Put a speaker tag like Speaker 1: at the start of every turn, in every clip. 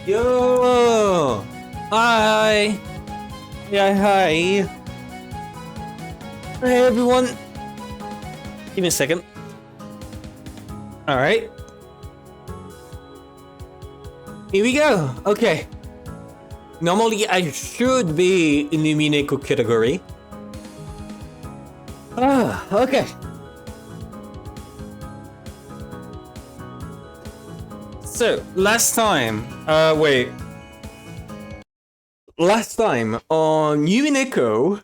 Speaker 1: Yo! Hi! Yeah, hi! Hey everyone! Give me a second. Alright. Here we go! Okay. Normally I should be in the Umineko category. Okay. So, last time, wait. Last time on Umineko,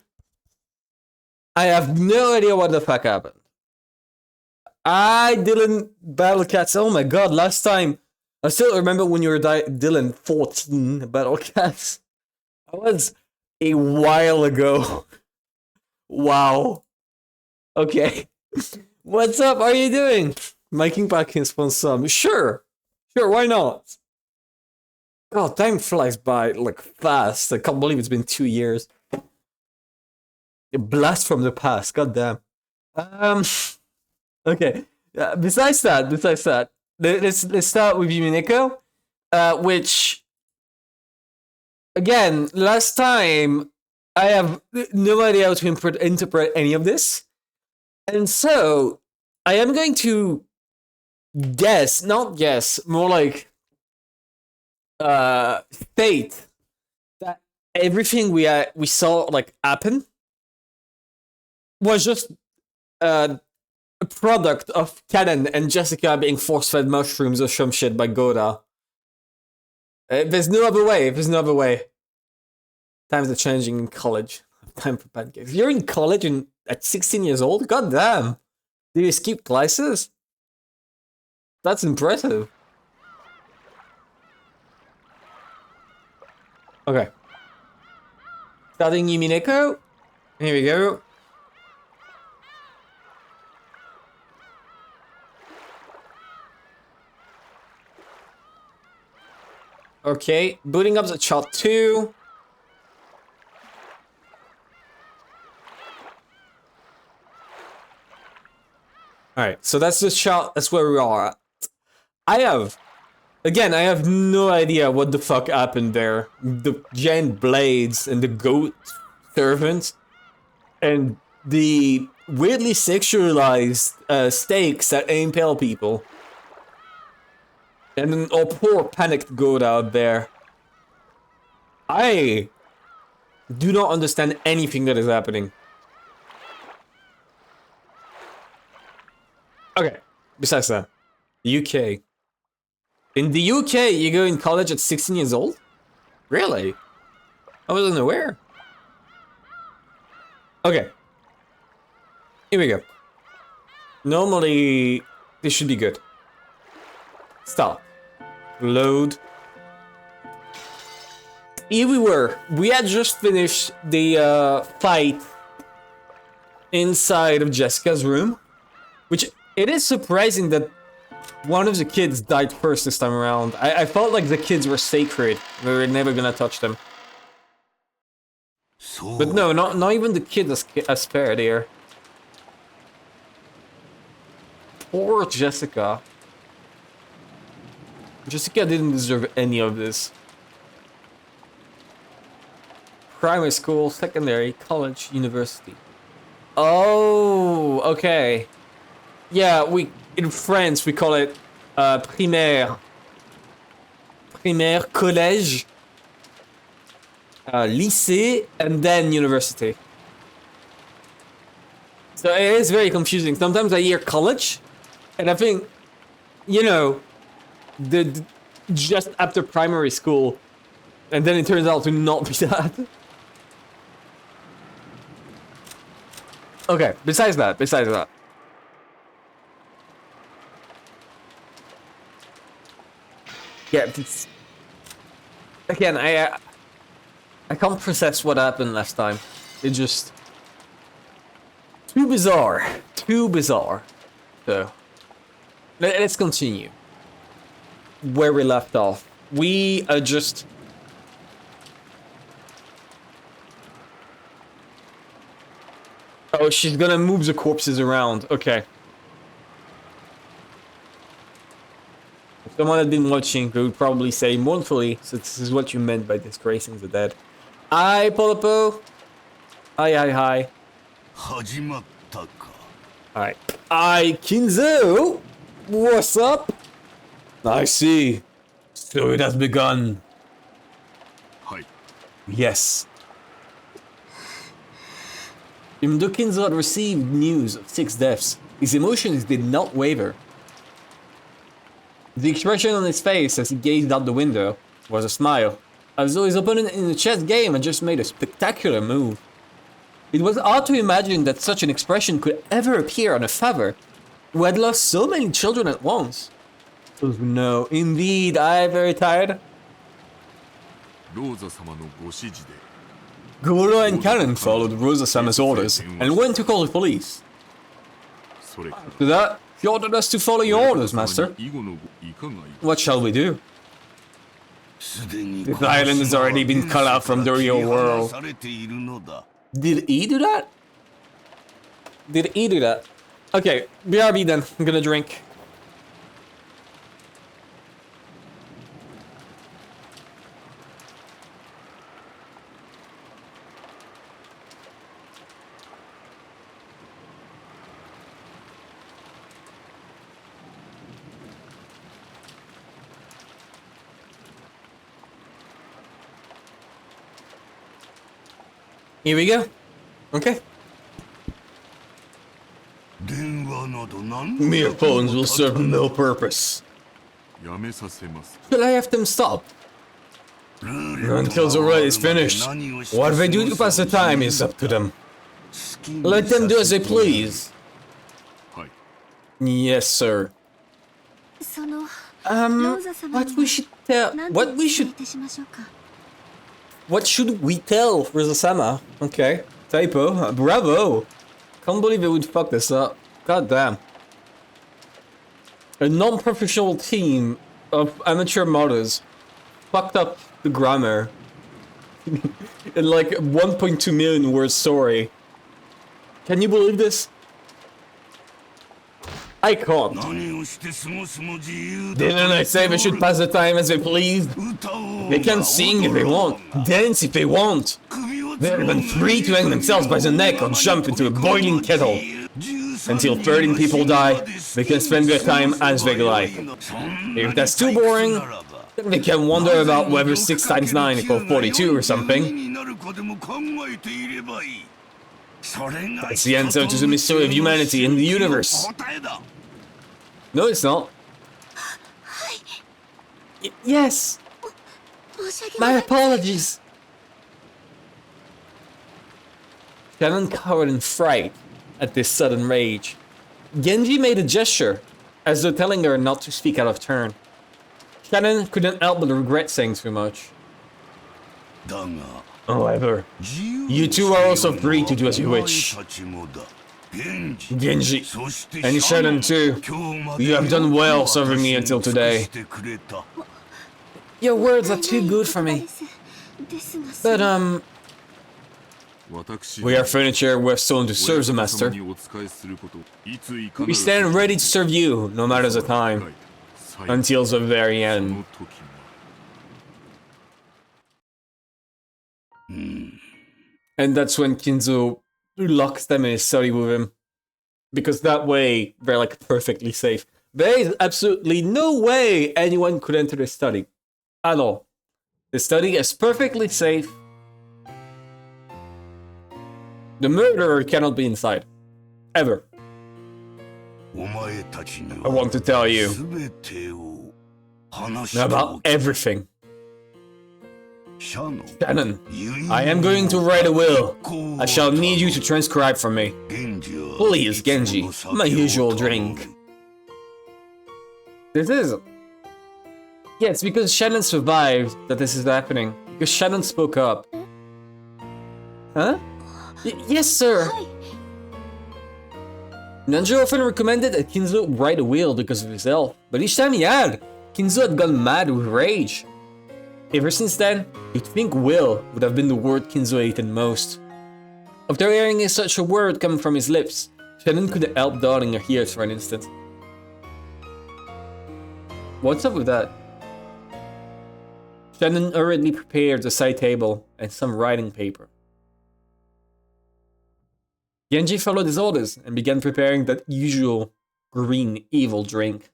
Speaker 1: I have no idea what the fuck happened. I didn't battle cats. Oh my god, last time. I still remember when you were Dylan 14 battle cats. That was a while ago. Wow. Okay. What's up? How are you doing? Making back in some. Sure. Sure, why not? God, time flies by like fast. I can't believe it's been 2 years. A blast from the past. God damn. Okay. Besides that, let's start with Umineko, which again, last time I have no idea how to interpret any of this, and so I am going to guess, not guess, more like state that everything we saw like happen was just a product of Canon and Jessica being force-fed mushrooms or some shit by Goda. There's no other way. There's no other way. Times are changing in college. Time for pancakes. You're in college and at 16 years old? God damn. Did you skip classes? That's impressive. Okay. Starting Umineko. Here we go. Okay, booting up the chart 2. Alright, so that's the shot, that's where we are at. I have no idea what the fuck happened there. The giant blades and the goat servants and the weirdly sexualized stakes that impale people. And then our poor panicked goat out there. I do not understand anything that is happening. Okay, besides that, UK. In the UK, you go in college at 16 years old? Really? I wasn't aware. Okay. Here we go. Normally, this should be good. Stop. Load. Here we were. We had just finished the fight inside of Jessica's room, which it is surprising that one of the kids died first this time around. I felt like the kids were sacred. We were never gonna touch them. But no, not even the kid are spared here. Poor Jessica. Jessica didn't deserve any of this. Primary school, secondary, college, university. Oh, okay. Yeah, in France we call it primaire. Primaire, collège, lycée, and then university. So it is very confusing. Sometimes I hear college, and I think, you know, the just after primary school, and then it turns out to not be that. Okay, besides that. Yeah, it's, again, I can't process what happened last time. It just too bizarre. So let's continue where we left off. We are just oh, she's gonna move the corpses around. Okay. If someone had been watching, they would probably say mournfully, so this is what you meant by disgracing the dead. Hi, Polopo. Hi. Alright. Hi, Kinzo. What's up? I see. So it has begun. Yes. Even though Kinzo had received news of 6 deaths, his emotions did not waver. The expression on his face as he gazed out the window was a smile, as though his opponent in the chess game had just made a spectacular move. It was odd to imagine that such an expression could ever appear on a father who had lost so many children at once. Oh no, indeed, I am very tired. Goro and Cannon followed Rosa-sama's orders and went to call the police. After that, he ordered us to follow your orders, master. What shall we do? This island has already been cut out from the real world. Did he do that? Did he do that? Okay, BRB then. I'm gonna drink. Here we go. Okay. Mere phones will serve no purpose. Shall I have them stop? Until the ride is finished, what they do to pass the time is up to them. Let them do as they please. Yes, sir. What should we tell Rosa-sama? Okay. Typo. Bravo. Can't believe it would fuck this up. God damn. A non-professional team of amateur modders fucked up the grammar in like 1.2 million word story. Can you believe this? I can't. Didn't I say they should pass the time as they please? They can sing if they want, dance if they want. They're even free to hang themselves by the neck or jump into a boiling kettle. Until 13 people die, they can spend their time as they like. If that's too boring, then they can wonder about whether 6 times 9 equals 42 or something. That's the answer to the mystery of humanity and the universe. No, it's not. Yes! My apologies! Shannon cowered in fright at this sudden rage. Genji made a gesture, as though telling her not to speak out of turn. Shannon couldn't help but regret saying too much. However, you two are also free to do as you wish. Genji, and Shannon too, you have done well serving me until today. Your words are too good for me. But, we are furniture, we're stone to serve the master. We stand ready to serve you, no matter the time, until the very end. And that's when Kinzo locks them in his study with him. Because that way, they're like perfectly safe. There is absolutely no way anyone could enter the study. At all. The study is perfectly safe. The murderer cannot be inside. Ever. I want to tell you about everything. Shannon, I am going to write a will. I shall need you to transcribe for me. Please, Genji, my usual drink. This is... Yeah, it's because Shannon survived that this is happening. Because Shannon spoke up. Huh? Yes, sir! Nanjo often recommended that Kinzo write a will because of his health, but each time he had, Kinzo had gone mad with rage. Ever since then, you'd think will would have been the word Kinzo hated most. After hearing such a word come from his lips, Shannon couldn't help dotting her ears for an instant. What's up with that? Shannon hurriedly prepared a side table and some writing paper. Genji followed his orders and began preparing that usual green evil drink.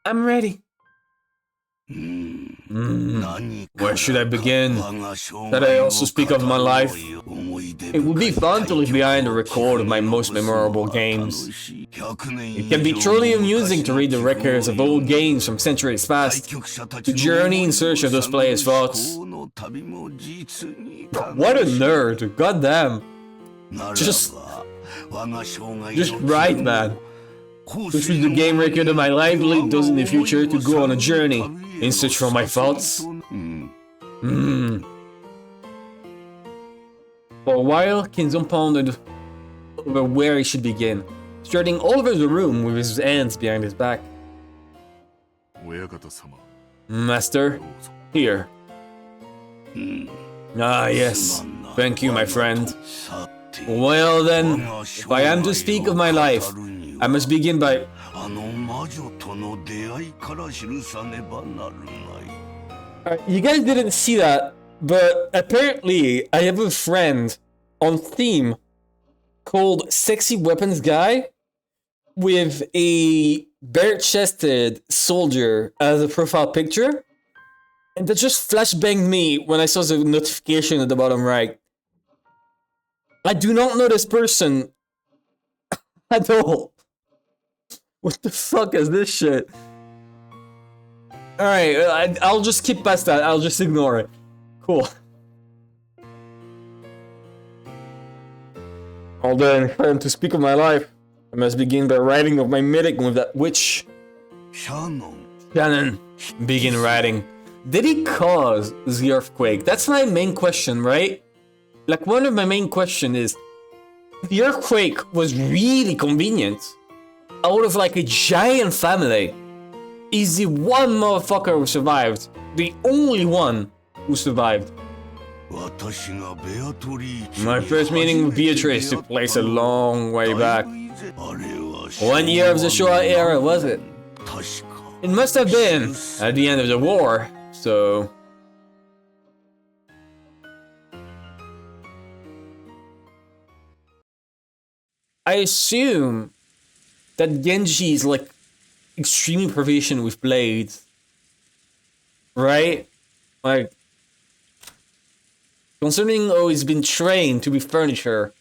Speaker 1: I'm ready. Where should I begin? Should I also speak of my life? It would be fun to leave behind a record of my most memorable games. It can be truly amusing to read the records of old games from centuries past, to journey in search of those players' thoughts. What a nerd, goddamn. Just right, man. This is the game record of my life, lead those in the future to go on a journey in search for my thoughts. For a while, Kinzo pondered over where he should begin, striding all over the room with his hands behind his back. Master, here. Ah, yes. Thank you, my friend. Well then, if I am to speak of my life, I must begin by... You guys didn't see that, but apparently I have a friend on Steam called Sexy Weapons Guy with a bare-chested soldier as a profile picture, and that just flashbanged me when I saw the notification at the bottom right. I do not know this person at all. What the fuck is this shit? Alright, I'll just skip past that. I'll just ignore it. Cool. Well then, if I am to speak of my life, I must begin by writing of my meeting with that witch. Shannon. Begin writing. Did he cause the earthquake? That's my main question, right? Like, one of my main questions is, if the earthquake was really convenient, out of like a giant family, is the one motherfucker who survived, the only one who survived. My first meeting with Beatrice took place a long way back. 1 year of the Showa era, was it? It must have been at the end of the war, so... I assume that Genji is like extremely proficient with blades, right? Like, considering how he's been trained to be furniture,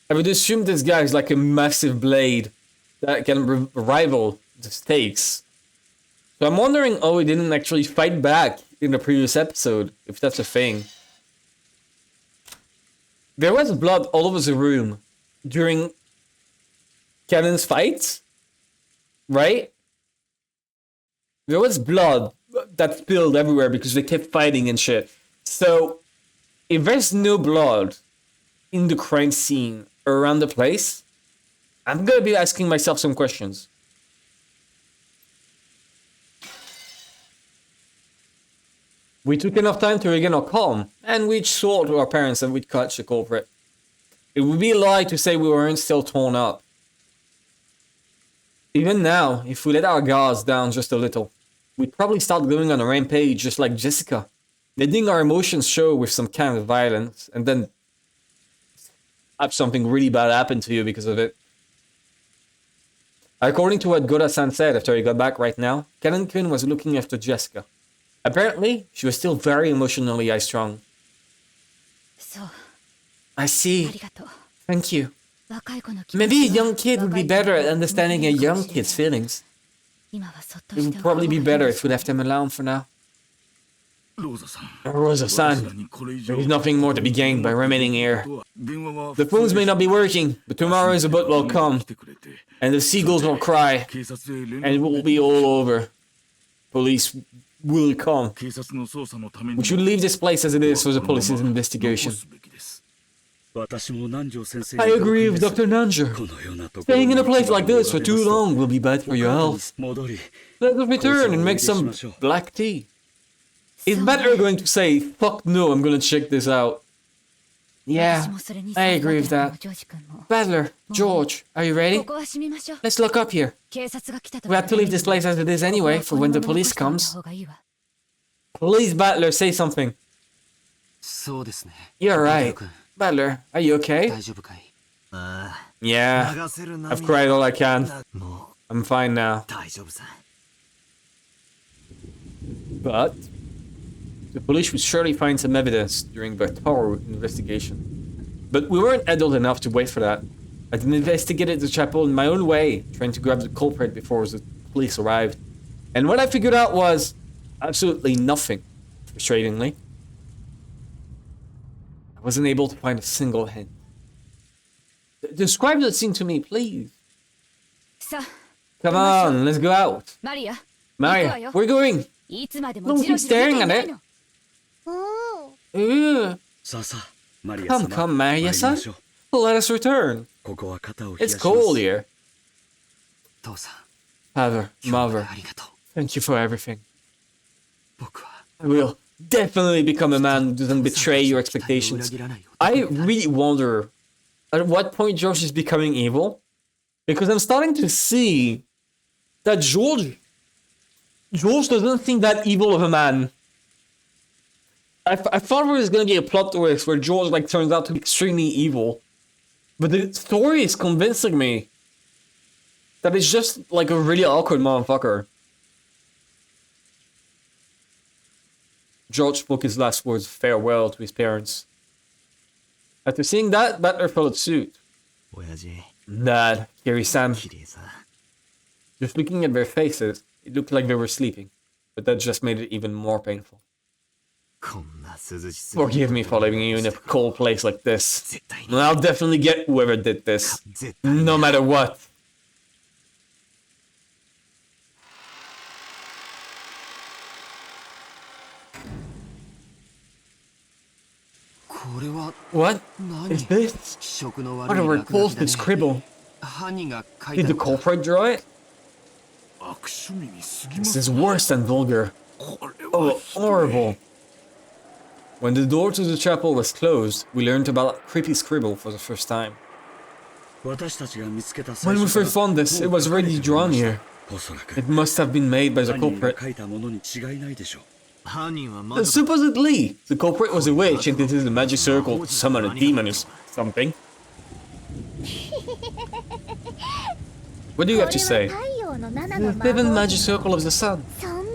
Speaker 1: I would assume this guy is like a massive blade that can rival the stakes. So I'm wondering how he didn't actually fight back in the previous episode, if that's a thing. There was blood all over the room during Cannon's fights, right? There was blood that spilled everywhere because they kept fighting and shit. So, if there's no blood in the crime scene around the place, I'm gonna be asking myself some questions. We took enough time to regain our calm, and we swore to our parents that we'd catch the culprit. It would be a lie to say we weren't still torn up. Even now, if we let our guards down just a little, we'd probably start going on a rampage just like Jessica, letting our emotions show with some kind of violence, and then have something really bad happen to you because of it. According to what Goda-san said after he got back right now, Cannon-kun was looking after Jessica. Apparently, she was still very emotionally high-strung. I see. Thank you. Maybe a young kid would be better at understanding a young kid's feelings. It would probably be better if we left him alone for now. Rosa-san, there is nothing more to be gained by remaining here. The phones may not be working, but tomorrow the boat will come, and the seagulls will cry, and it will be all over. Police will come. We should leave this place as it is for the police's investigation. I agree with Dr. Nanjo. Staying in a place like this for too long will be bad for your health. Let us return and make some black tea. It's better going to say, fuck no, I'm gonna check this out. Yeah, I agree with that. Battler, George, are you ready? Let's look up here. We have to leave this place as it is anyway, for when the police comes. Please, Battler, say something. You're right. Battler, are you okay? Yeah, I've cried all I can. I'm fine now. But the police would surely find some evidence during the thorough investigation. But we weren't adult enough to wait for that. I investigated the chapel in my own way, trying to grab the culprit before the police arrived. And what I figured out was absolutely nothing, frustratingly. I wasn't able to find a single hint. Describe the scene to me, please. Come on, let's go out. Maria, we're going. Don't keep staring at it. Come, Maria-san. Let us return. It's cold here. Father, Mother, thank you for everything. I will definitely become a man who doesn't betray your expectations. I really wonder at what point George is becoming evil. Because I'm starting to see that George doesn't think that evil of a man. I thought there was going to be a plot twist where George like turns out to be extremely evil. But the story is convincing me that it's just like a really awkward motherfucker. George spoke his last words of farewell to his parents. After seeing that, Battler followed suit. Dad, Kiri-san. Just looking at their faces, it looked like they were sleeping, but that just made it even more painful. Forgive me for leaving you in a cold place like this. I'll definitely get whoever did this, no matter what. What is this? What are close to scribble? Did the culprit draw it? This is worse than vulgar. Oh, horrible. When the door to the chapel was closed, we learned about creepy scribble for the first time. When we first found this, it was already drawn here. It must have been made by the culprit. Supposedly, the culprit was a witch and entered the magic circle to summon a demon or something. What do you have to say? The seventh magic circle of the sun.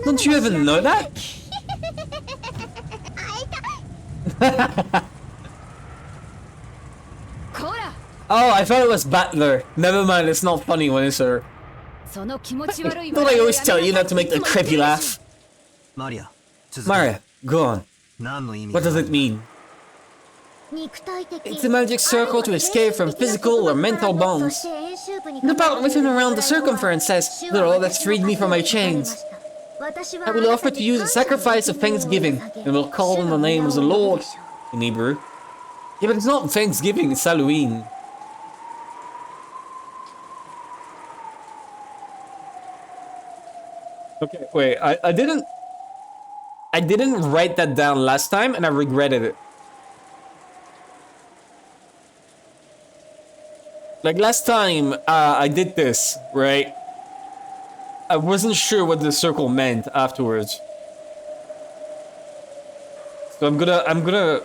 Speaker 1: Don't you even know that? Oh, I thought it was Battler. Never mind, it's not funny when it's her. Don't I always tell you not to make the creepy laugh? Maria, go on. What does it mean? It's a magic circle to escape from physical or mental bonds. The part written around the circumference says, "The Lord has freed me from my chains. I will offer to use a sacrifice of thanksgiving, and will call on the name of the Lord," in Hebrew. Yeah, but it's not Thanksgiving, it's Halloween. Okay, wait, I didn't write that down last time, and I regretted it. Like last time, I did this, right? I wasn't sure what the circle meant afterwards. So I'm gonna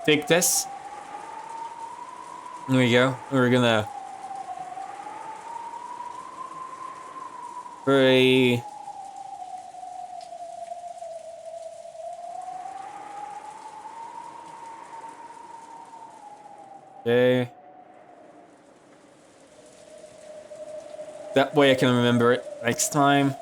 Speaker 1: take this. There we go. We're gonna very okay. That way I can remember it next time.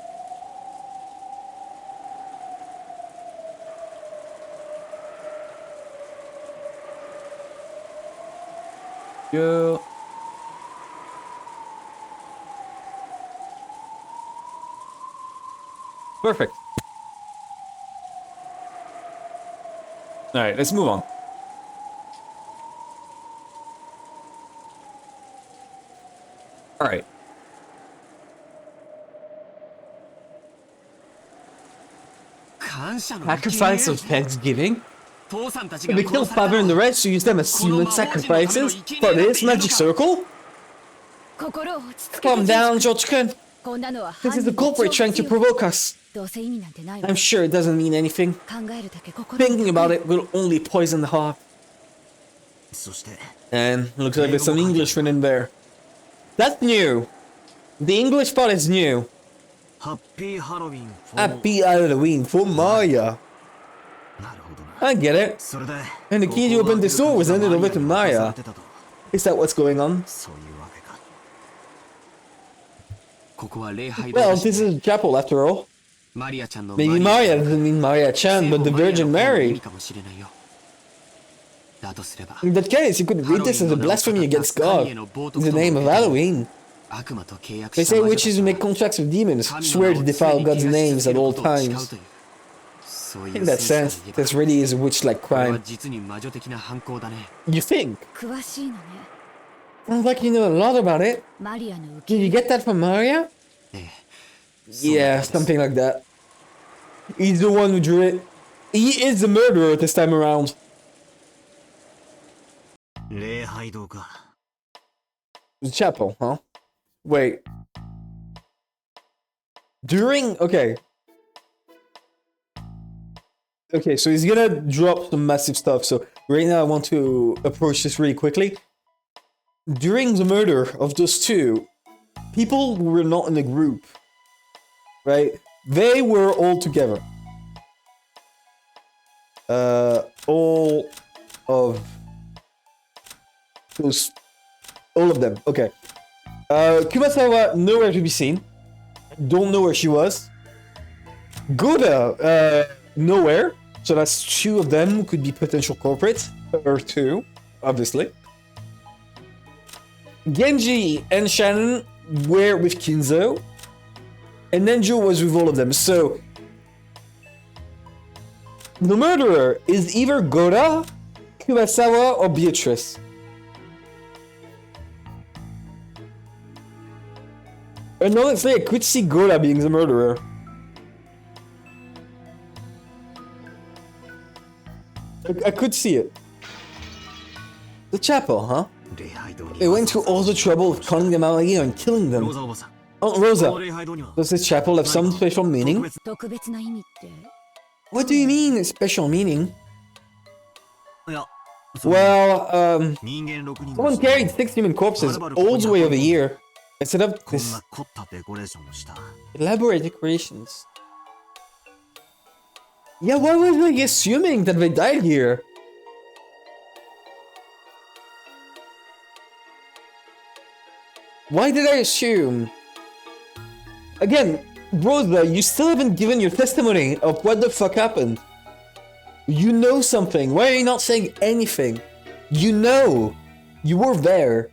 Speaker 1: Go. Perfect. Alright, let's move on. Alright. Sacrifice of Thanksgiving? They killed father and the rest, you use them as human sacrifices for this magic circle? Calm down, George-kun. This is the culprit trying to provoke us. I'm sure it doesn't mean anything. Thinking about it will only poison the heart. And looks like there's some English written in there. That's new. The English part is new. Happy Halloween for Maya. I get it. And the key to open this door was handed over to Maya. Is that what's going on? Well, this is a chapel after all. Maybe Maria doesn't mean Maria-chan, but the Virgin Mary. In that case, you could read this as a blasphemy against God, in the name of Halloween. They say witches who make contracts with demons swear to defile God's names at all times. In that sense, this really is a witch-like crime. You think? Sounds like you know a lot about it. Did you get that from Maria? Yeah, something like that. He's the one who drew it. He is the murderer this time around. The chapel, huh? Wait. Okay. Okay, so he's gonna drop some massive stuff. So right now I want to approach this really quickly. During the murder of those two, people were not in a group, right? They were all together. All of them. Okay. Kumasawa, nowhere to be seen. Don't know where she was. Goda, nowhere. So that's two of them could be potential culprits. Or two, obviously. Genji and Shannon were with Kinzo. And Nenjo was with all of them. So the murderer is either Goda, Kumasawa, or Beatrice. And honestly, I could see Goda being the murderer. I could see it. The chapel, huh? They went to all the trouble of calling them out here and killing them. Oh, Rosa, does this chapel have some special meaning? What do you mean, special meaning? Well, someone carried 6 human corpses all the way over here. I set up this elaborate decorations. Yeah, why was I assuming that they died here? Why did I assume? Again, Rosa, you still haven't given your testimony of what the fuck happened. You know something. Why are you not saying anything? You know. You were there.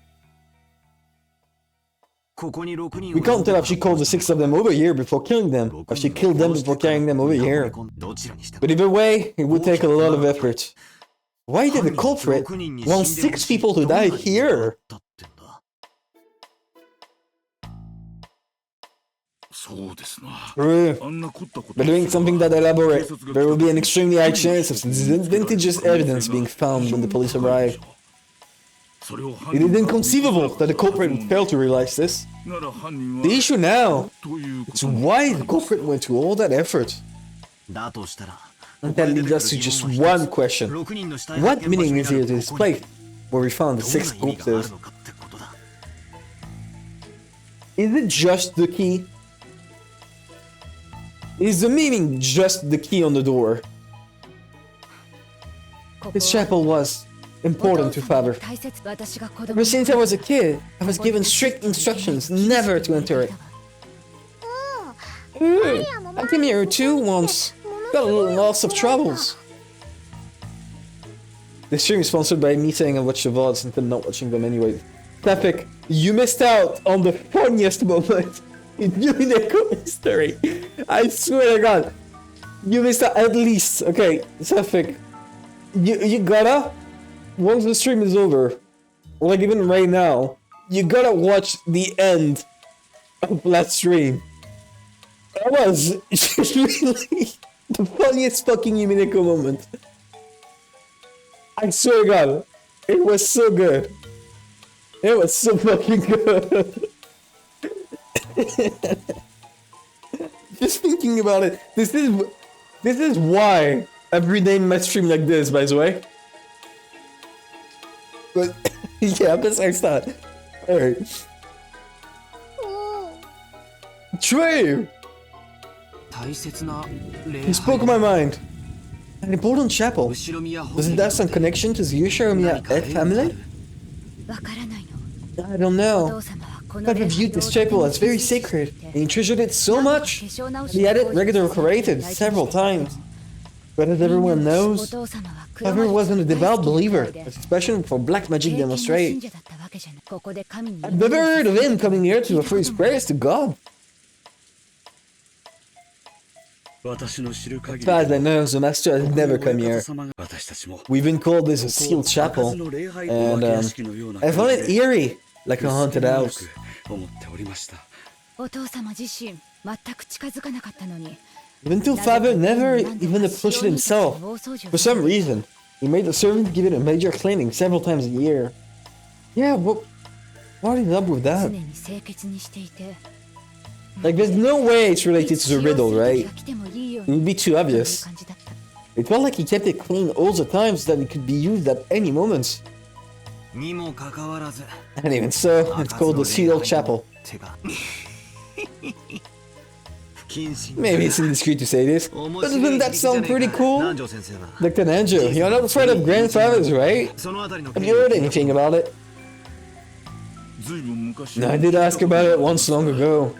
Speaker 1: We can't tell if she called the 6 of them over here before killing them, or if she killed them before carrying them over here. But either way, it would take a lot of effort. Why did the culprit want 6 people to die here? By doing something that elaborate, there will be an extremely high chance of vintageous evidence being found when the police arrive. It is inconceivable that the culprit would fail to realize this. The issue now is why the culprit went to all that effort. And that leads us to just one question. What meaning is here to this place where we found the 6 corpses? Is it just the key? Is the meaning just the key on the door? This chapel was important to Father. Ever since I was a kid, I was given strict instructions never to enter it. I came here too once. Got a little lots of troubles. This stream is sponsored by me saying I watch the VODs and then not watching them anyway. Tafik, you missed out on the funniest moment in Umineko history. I swear to God. You missed out at least. Okay, Tafik. You gotta, once the stream is over, like even right now, you gotta watch the end of that stream. That was really the funniest fucking Umineko moment. I swear to God, it was so good. It was so fucking good. Just thinking about it, this is why I've renamed my stream like this, by the way. But yeah, besides that, alright. True! He spoke my mind. An important chapel. Does it have some connection to the Ushiramiya family? I don't know. Papa viewed this chapel as very sacred, and he treasured it so much. He had it regularly decorated several times. But as everyone knows, Papa wasn't a devout believer, especially for black magic demonstrate. I've never heard of him coming here to offer his prayers to God. As far as I know, the master has never come here. We've been called this a sealed chapel, and I found it eerie, like a haunted house. Even though Father never even approached it himself, for some reason, he made the servant give it a major cleaning several times a year. Yeah, what is up with that? Like, there's no way it's related to the riddle, right? It would be too obvious. It felt like he kept it clean all the time so that it could be used at any moment. And even so, it's called the Sealed Chapel. Maybe it's indiscreet to say this, but doesn't that sound pretty cool? Dr. Nanjo, you're not afraid of grandfathers, right? Have you heard anything about it? No, I did ask about it once long ago,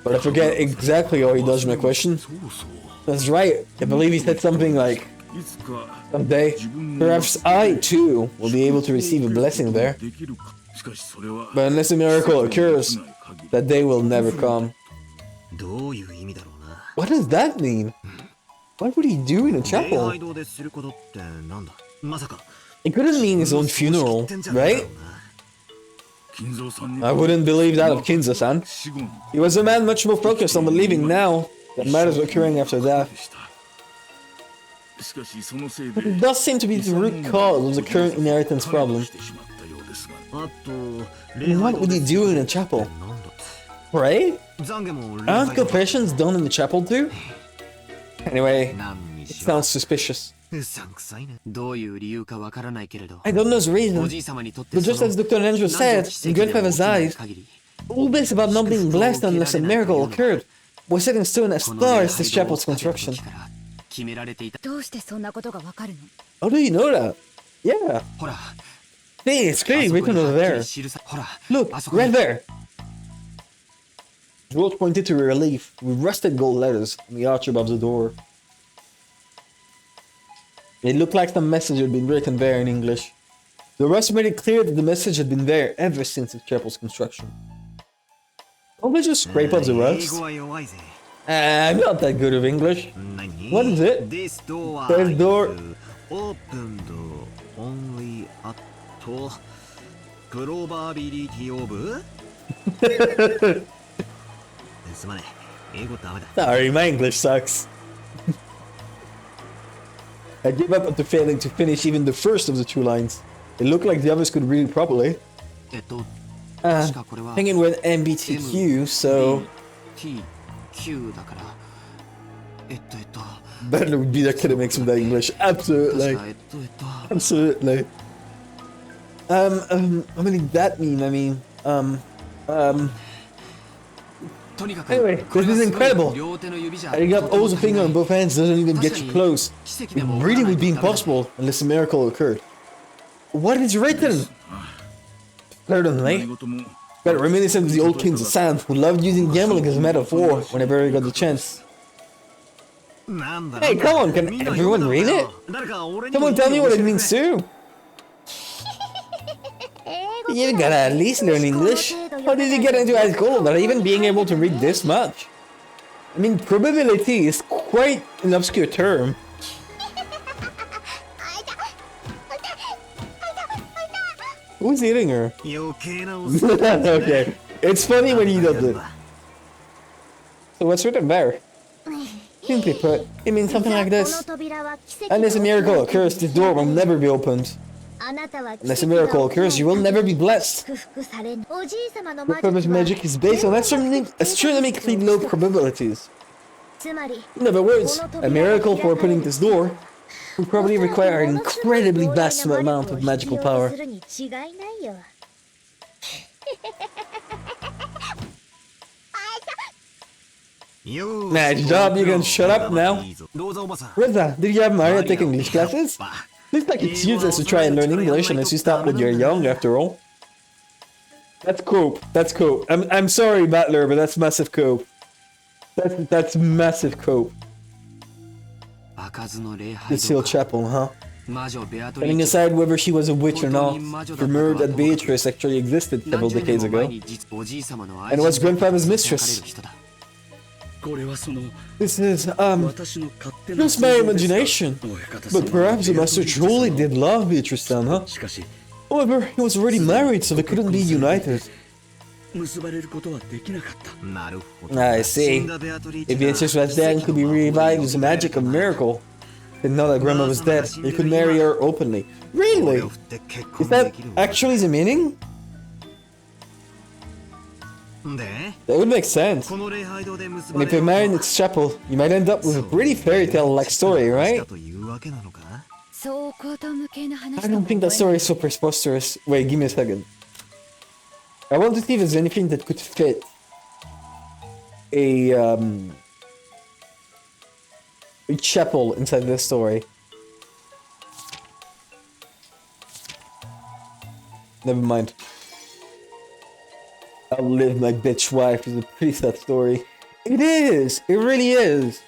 Speaker 1: but I forget exactly how he dodged my question. That's right, I believe he said something like, someday, perhaps I too will be able to receive a blessing there. But unless a miracle occurs, that day will never come. What does that mean? What would he do in a chapel? It couldn't mean his own funeral, right? I wouldn't believe that of Kinzo-san. He was a man much more focused on the living now than matters occurring after death. But it does seem to be the root cause of the current inheritance problem. What would he do in a chapel? Pray? Aren't confessions done in the chapel too? Anyway, it sounds suspicious. I don't know the reason, but just as Dr. Nanjo said, in Grandfather's eyes, all this about not being blessed unless a miracle occurred was set in stone as far as this chapel's construction. How do you know that? Yeah. Hey, it's clearly written over there. Look, right there. George pointed to a relief with rusted gold letters on the arch above the door. It looked like the message had been written there in English. The rust made it clear that the message had been there ever since the chapel's construction. Don't they just scrape off the rust? I'm not that good of English. What is it? This door opened only at probability of... Sorry, my English sucks. I gave up after failing to finish even the first of the two lines. It looked like the others could read it properly. Hanging with MBTQ, so... Better would be the academics with that English, absolutely. Absolutely. What did that mean? Anyway, this is incredible. Adding up all the fingers on both hands doesn't even get you close. It really would be impossible unless a miracle occurred. What is written? Certainly. But reminiscent of the old Kinzo-san, who loved using gambling as a metaphor whenever he got the chance. Hey, come on, can everyone read it? Someone tell me what it means too. You gotta at least learn English. How did you get into high school without even being able to read this much? I mean, probability is quite an obscure term. Who's eating her? Okay, it's funny when he does it. So what's written there? Simply put, it means something like this. Unless a miracle occurs, this door will never be opened. Unless a miracle occurs, you will never be blessed. The purpose of magic is based on astronomically low probabilities. In other words, a miracle for opening this door would probably require an incredibly vast amount of magical power. Nice job, you can shut up now. Reza, did you have Maria take English classes? Looks like it's useless to try and learn English unless you start when you're young, after all. That's cope. That's cope. I'm sorry, Battler, but that's massive cope. That's massive cope. The Seal Chapel, huh? Setting aside whether she was a witch or not, rumor that Beatrice actually existed several decades ago, and was grandfather's mistress. This is, just my imagination. But perhaps the master truly did love Beatrice then, huh? However, he was already married, so they couldn't be united. I see. If Beatrice was dead and could be revived with the magic of miracle, then now that grandma was dead, he could marry her openly. Really? Is that actually the meaning? That would make sense. And if you're married in its chapel, you might end up with a pretty fairy tale-like story, right? I don't think that story is so preposterous. Wait, give me a second. I want to see if there's anything that could fit a chapel inside this story. Never mind. Outlive my bitch wife is a pretty sad story. It is! It really is!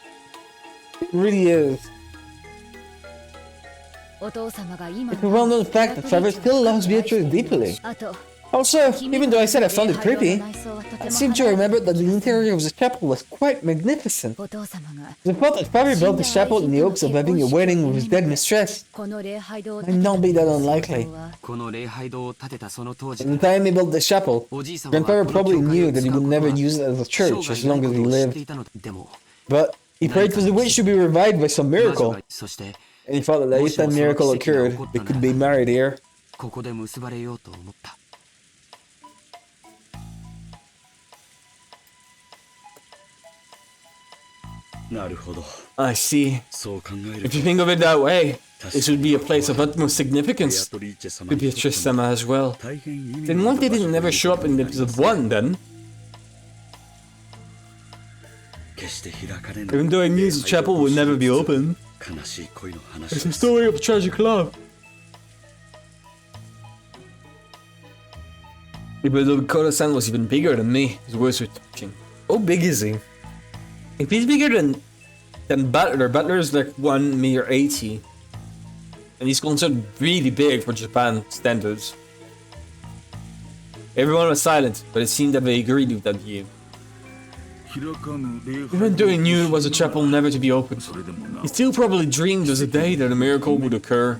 Speaker 1: It really is. It's a well-known fact that Trevor still loves Beatrice deeply. Also, even though I said I found it creepy, I seem to remember that the interior of the chapel was quite magnificent. The thought that Trevor built the chapel in the hopes of having a wedding with his dead mistress might not be that unlikely. At the time he built the chapel, Grandfather probably knew that he would never use it as a church as long as he lived. But he prayed for the witch to be revived by some miracle, and he thought that if that miracle occurred, they could be married here. I see. If you think of it that way, this would be a place of utmost significance to Beatrice-sama as well. Then why did it never show up in episode 1 then? Even though I knew the chapel would never be open, it's a story of tragic love. Even though Koda-san was even bigger than me, his words were touching. How big is he? If he's bigger than Butler is like 1.80 m, and he's considered really big for Japan standards. Everyone was silent, but it seemed that they agreed with that view. Even though he knew it was a chapel never to be opened, he still probably dreamed of the day that a miracle would occur.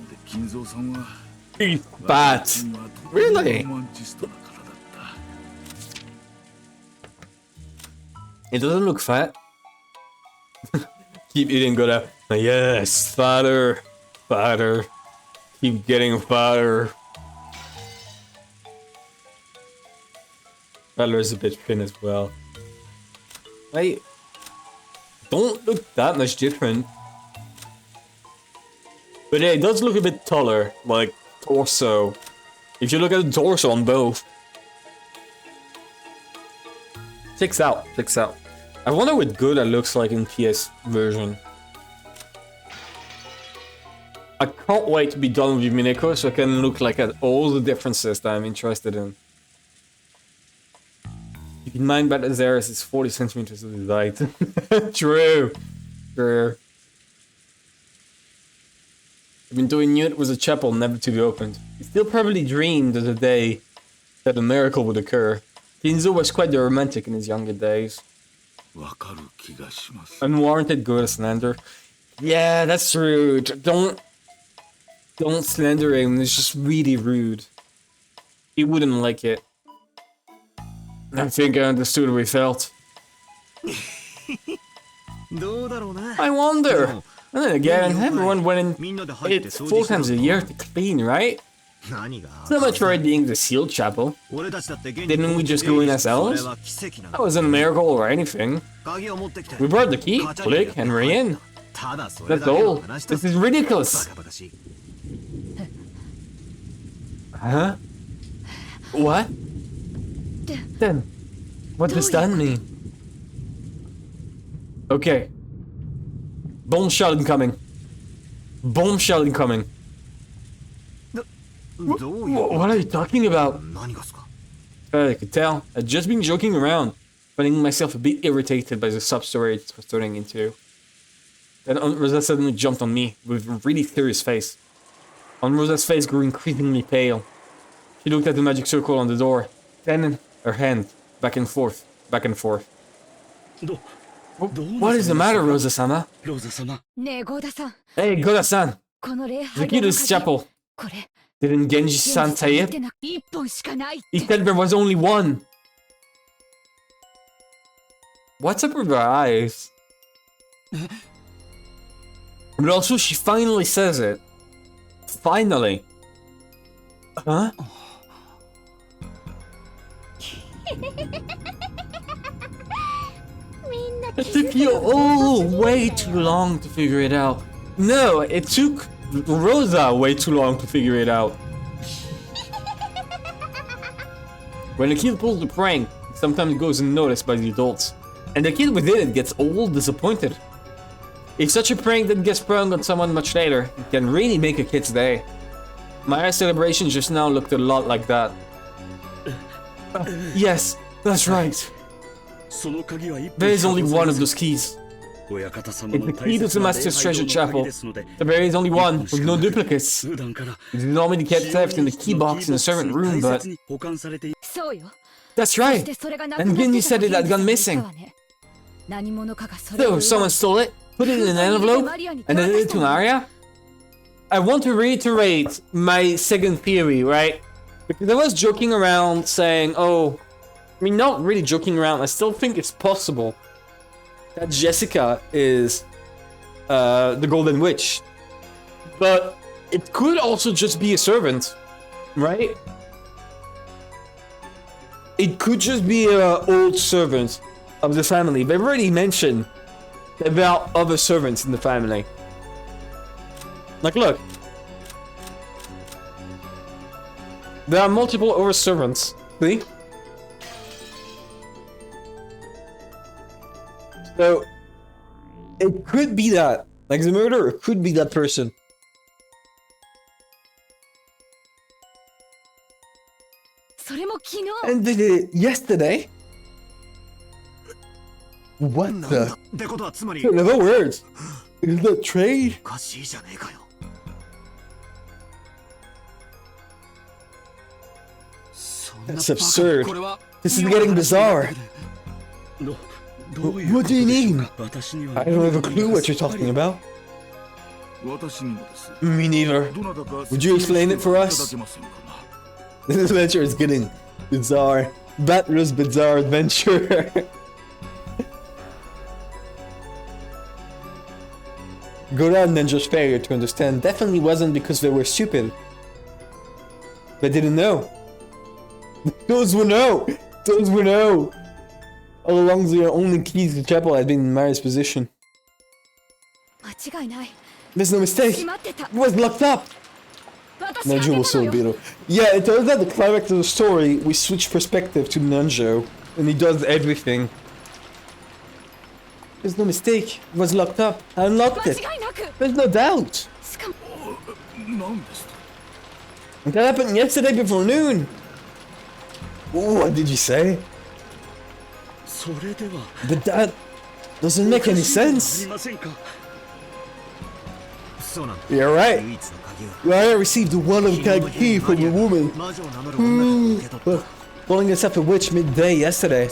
Speaker 1: He's fat. Really? It doesn't look fat. Keep eating good. Yes, fatter, fatter. Keep getting fatter. Butler is a bit thin as well. I don't look that much different. But yeah, it does look a bit taller, like torso. If you look at the torso on both. Sticks out, sticks out. I wonder what good that looks like in PS version. I can't wait to be done with Umineko so I can look like at all the differences that I'm interested in. Keep in mind that Azaris is 40 centimeters of his height. True. True. Even though he knew it was a chapel never to be opened, he still probably dreamed of the day that a miracle would occur. Kinzo was quite the romantic in his younger days. Unwarranted good slander. Yeah, that's rude. Don't slander him. It's just really rude. He wouldn't like it. I think I understood how he felt. I wonder. And then again, everyone went in it 4 times a year to clean, right? So much for it being the sealed chapel. Didn't we just go in ourselves? That wasn't a miracle or anything. We brought the key, click, and we're in. That's all. This is ridiculous. Huh? What? Then, what does that mean? Okay. Bombshell incoming. Bombshell incoming. What are you talking about? I could tell. I'd just been joking around, finding myself a bit irritated by the sub-story it was turning into. Then Rosa suddenly jumped on me with a really furious face. Rosa's face grew increasingly pale. She looked at the magic circle on the door, then her hand back and forth, back and forth. What is the matter, Rosa-sama? Hey, Goda-san! The key to this chapel. Didn't Genji-san say it? He said there was only one. What's up with her eyes? But also, she finally says it. Finally. Huh? It took you all way too long to figure it out. No, it took Rosa way too long to figure it out. When a kid pulls the prank, it sometimes goes unnoticed by the adults. And the kid within it gets all disappointed. If such a prank that gets sprung on someone much later, it can really make a kid's day. My celebration just now looked a lot like that. Yes, that's right. There is only one of those keys. It's the key to the Master's treasure chapel. So there is only one, with no duplicates. It's normally kept left in the key box in the servant room, but... That's right! And Genji said it had gone missing. So, someone stole it, put it in an envelope, and then it to Arya? I want to reiterate my second theory, right? Because I was joking around saying, oh... I mean, not really joking around, I still think it's possible that Jessica is the Golden Witch. But it could also just be a servant, right? It could just be an old servant of the family. They've already mentioned that there are other servants in the family. Like, look. There are multiple other servants. See? So, it could be that. Like, the murderer could be that person. And did it yesterday? What the? In other words, is that trade? That's absurd. This is getting bizarre. What do you mean? I don't have a clue what you're talking about. Me neither. Would you explain it for us? This adventure is getting bizarre. Batro's bizarre adventure. Goran Ninja's failure to understand definitely wasn't because they were stupid. They didn't know. Those were no! Those were no! All along, the only keys to the chapel had been in Mari's position. There's no mistake. It was locked up. Nanjo was so bitter. Yeah, it turns out the climax of the story, we switch perspective to Nanjo, and he does everything. There's no mistake. It was locked up. I unlocked it. There's no doubt. That happened yesterday before noon. Ooh, what did you say? But that doesn't make any sense. You're right. I received a one-of-a-kind key from a woman calling herself a witch midday yesterday.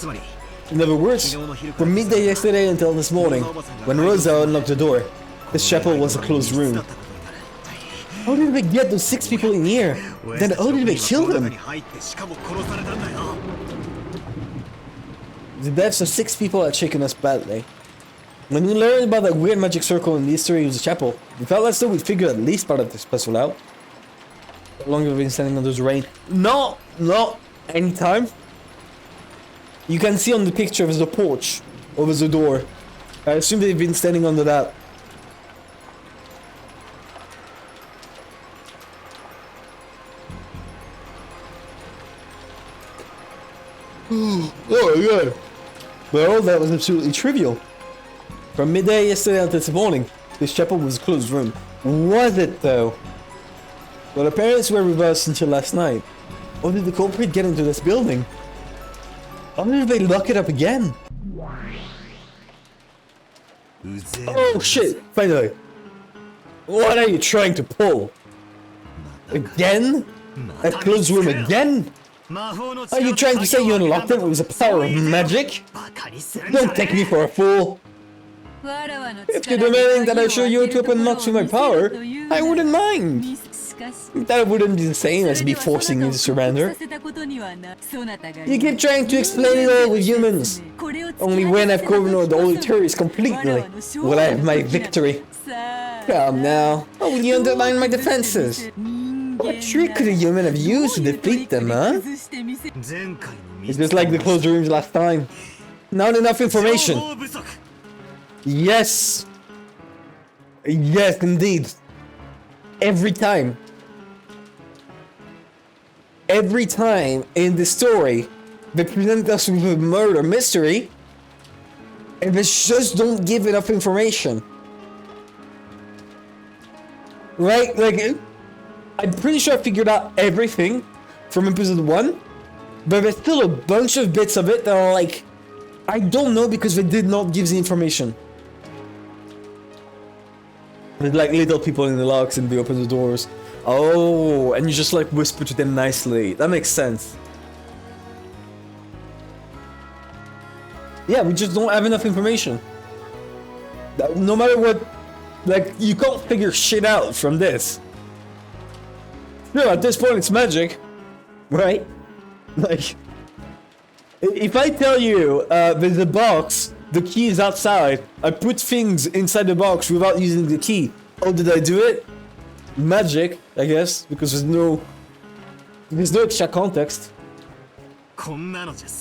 Speaker 1: In other words, from midday yesterday until this morning, when Rosa unlocked the door, this chapel was a closed room. How did they get those 6 people in here? Then how did they kill them? The deaths of 6 people had shaken us badly. When we learned about that weird magic circle in the history of the chapel, we felt as though we'd figured at least part of this puzzle out. How long have we been standing under the rain? Not any time. You can see on the picture of the porch over the door. I assume they've been standing under that. Oh yeah. Well, that was absolutely trivial. From midday yesterday until this morning, this chapel was a closed room. Was it though? Well, the parents were reversed until last night. Or did the culprit get into this building? Or did they lock it up again? Oh shit, finally. What are you trying to pull? Again? A closed room again? Are you trying to say you unlocked it with the power of magic? Don't take me for a fool. If you're demanding that I show you to open locks with my power, I wouldn't mind. That wouldn't be the same as me forcing you to surrender. You keep trying to explain it all with humans. Only when I've cornered all the theories completely will I have my victory. Come now, how will you undermine my defenses? What trick could a human have used to defeat them, huh? It's just like the closed rooms last time. Not enough information. Yes. Yes, indeed. Every time. Every time in the story, they present us with a murder mystery, and they just don't give enough information. Right? Like, I'm pretty sure I figured out everything from episode 1, but there's still a bunch of bits of it that are like, I don't know because they did not give the information. There's like little people in the locks and they open the doors. Oh, and you just like whisper to them nicely. That makes sense. Yeah, we just don't have enough information. No matter what, like, you can't figure shit out from this. No, at this point it's magic, right? Like, if I tell you there's a box, the key is outside, I put things inside the box without using the key. How did I do it? Magic, I guess, because there's no extra context. And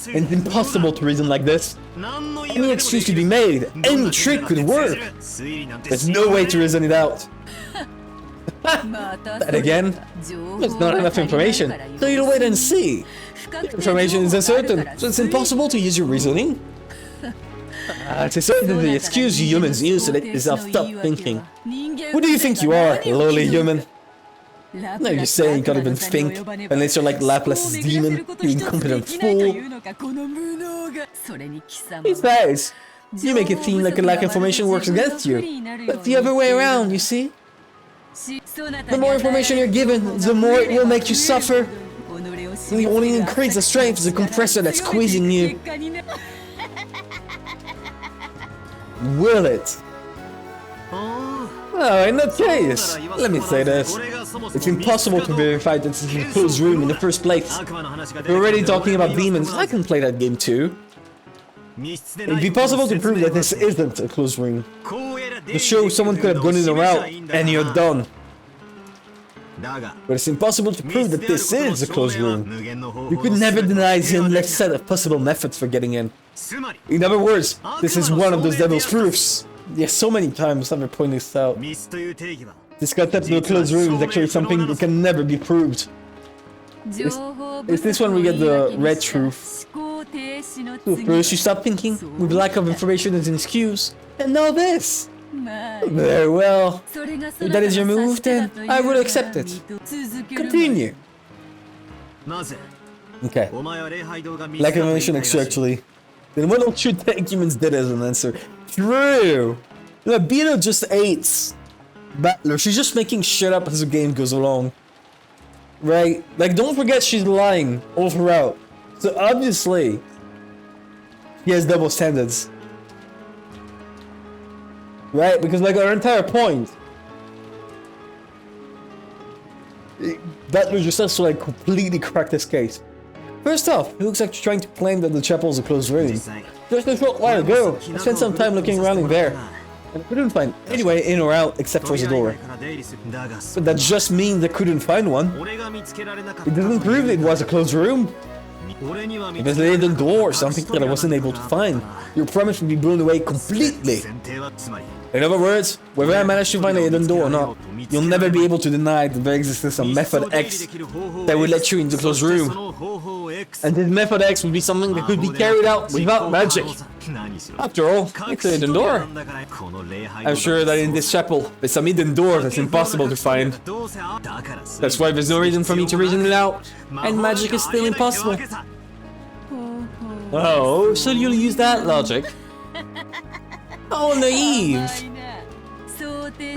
Speaker 1: it's impossible to reason like this. Any excuse could be made, any trick could work. There's no way to reason it out. But again, there's not enough information, so you'll wait and see. The information is uncertain, so it's impossible to use your reasoning. It's a certain excuse you humans use to let yourself stop thinking. Who do you think you are, lowly human? No, you're saying you can't even think, unless you're like Laplace's demon, you incompetent fool. Besides, you make it seem like a lack of information works against you. But the other way around, you see? The more information you're given, the more it will make you suffer. And it only increases the strength of the compressor that's squeezing you. Will it? Oh, in that case, let me say this. It's impossible to verify that this is a closed room in the first place. We're already talking about demons. I can play that game too. It'd be possible to prove that this isn't a closed room. To show someone could have gone in a route, and you're done. But it's impossible to prove that this is a closed room. You could never deny the endless set of possible methods for getting in. In other words, this is one of those devil's proofs. Yes, so many times I've pointed this out. This concept of a closed room is actually something that can never be proved. It's this one we get the red truth. So first you stop thinking, with lack of information as an excuse, and now this! Very well. If that is your move, then I will accept it. Continue. Okay. Lack of information actually. Then why don't you take humans dead as an answer? True! Beato just hates Battler. She's just making shit up as the game goes along. Right? Like, don't forget she's lying all throughout. So obviously, he has double standards. Right? Because like our entire point, Battler just has to like completely crack this case. First off, it looks like you're trying to claim that the chapel is a closed room. Just a short while ago, I spent some time looking around in there, and I couldn't find any way in or out except for the door. But that just means I couldn't find one. It doesn't prove it was a closed room. If it's a hidden door or something that I wasn't able to find, your promise would be blown away completely. In other words, whether I manage to find a hidden door or not, you'll never be able to deny the existence of Method X that will let you into the closed room. And this Method X would be something that could be carried out without magic. After all, it's a hidden door. I'm sure that in this chapel, there's some hidden door that's impossible to find. That's why there's no reason for me to reason it out, and magic is still impossible. Oh, so you'll use that logic? Oh, naive!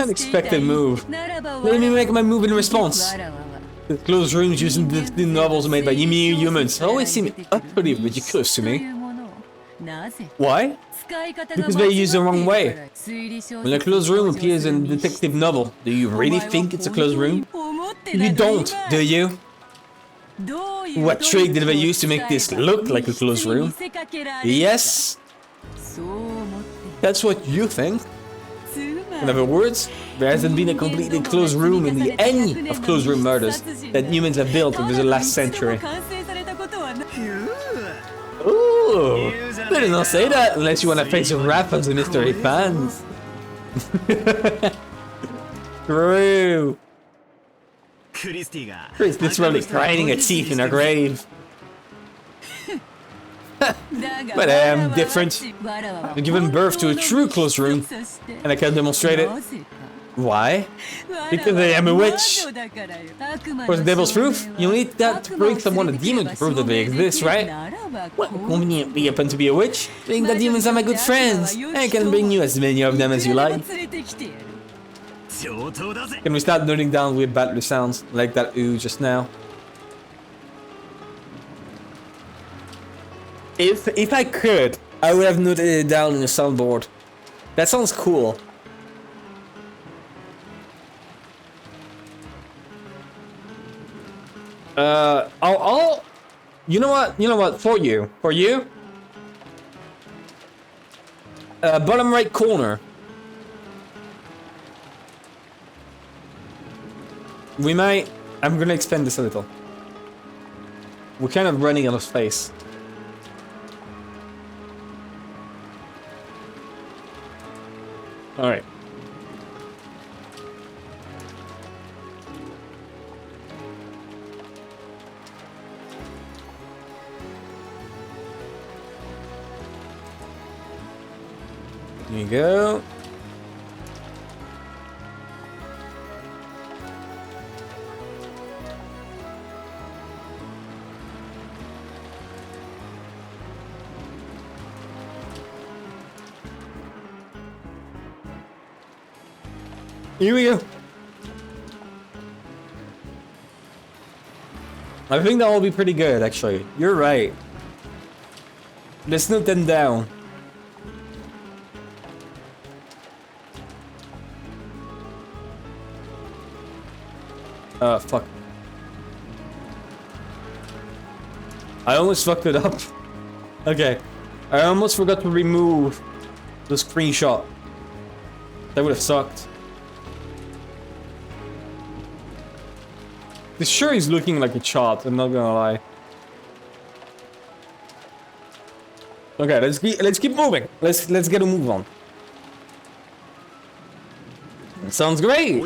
Speaker 1: Unexpected move. Let me make my move in response. The closed rooms using the novels made by humans always seem utterly ridiculous to me. Why? Because they use the wrong way. When a closed room appears in a detective novel, do you really think it's a closed room? You don't, do you? What trick did they use to make this look like a closed room? Yes? That's what you think? In other words, there hasn't been a completely closed room in any of closed room murders that humans have built over the last century. Ooh, better not say that unless you want to face the wrath of the mystery fans. True. Chris literally grinding her teeth in her grave. But I am different. I've given birth to a true closed room, and I can demonstrate it. Why? Because I am a witch. For the devil's proof, you need that to bring someone a demon to prove that they exist, right? Well, conveniently happen to be a witch, being that demons are my good friends. I can bring you as many of them as you like. Can we start noting down weird battle sounds like that ooh just now? If I could, I would have noted it down in the soundboard. That sounds cool. You know what, for you, bottom right corner. I'm gonna expand this a little. We're kind of running out of space. Alright. There you go. Here we go. I think that will be pretty good, actually. You're right. Let's note them down. Fuck. I almost fucked it up. Okay. I almost forgot to remove the screenshot. That would have sucked. This sure is looking like a chart, I'm not gonna lie. Okay, let's keep moving. Let's get a move on. Sounds great.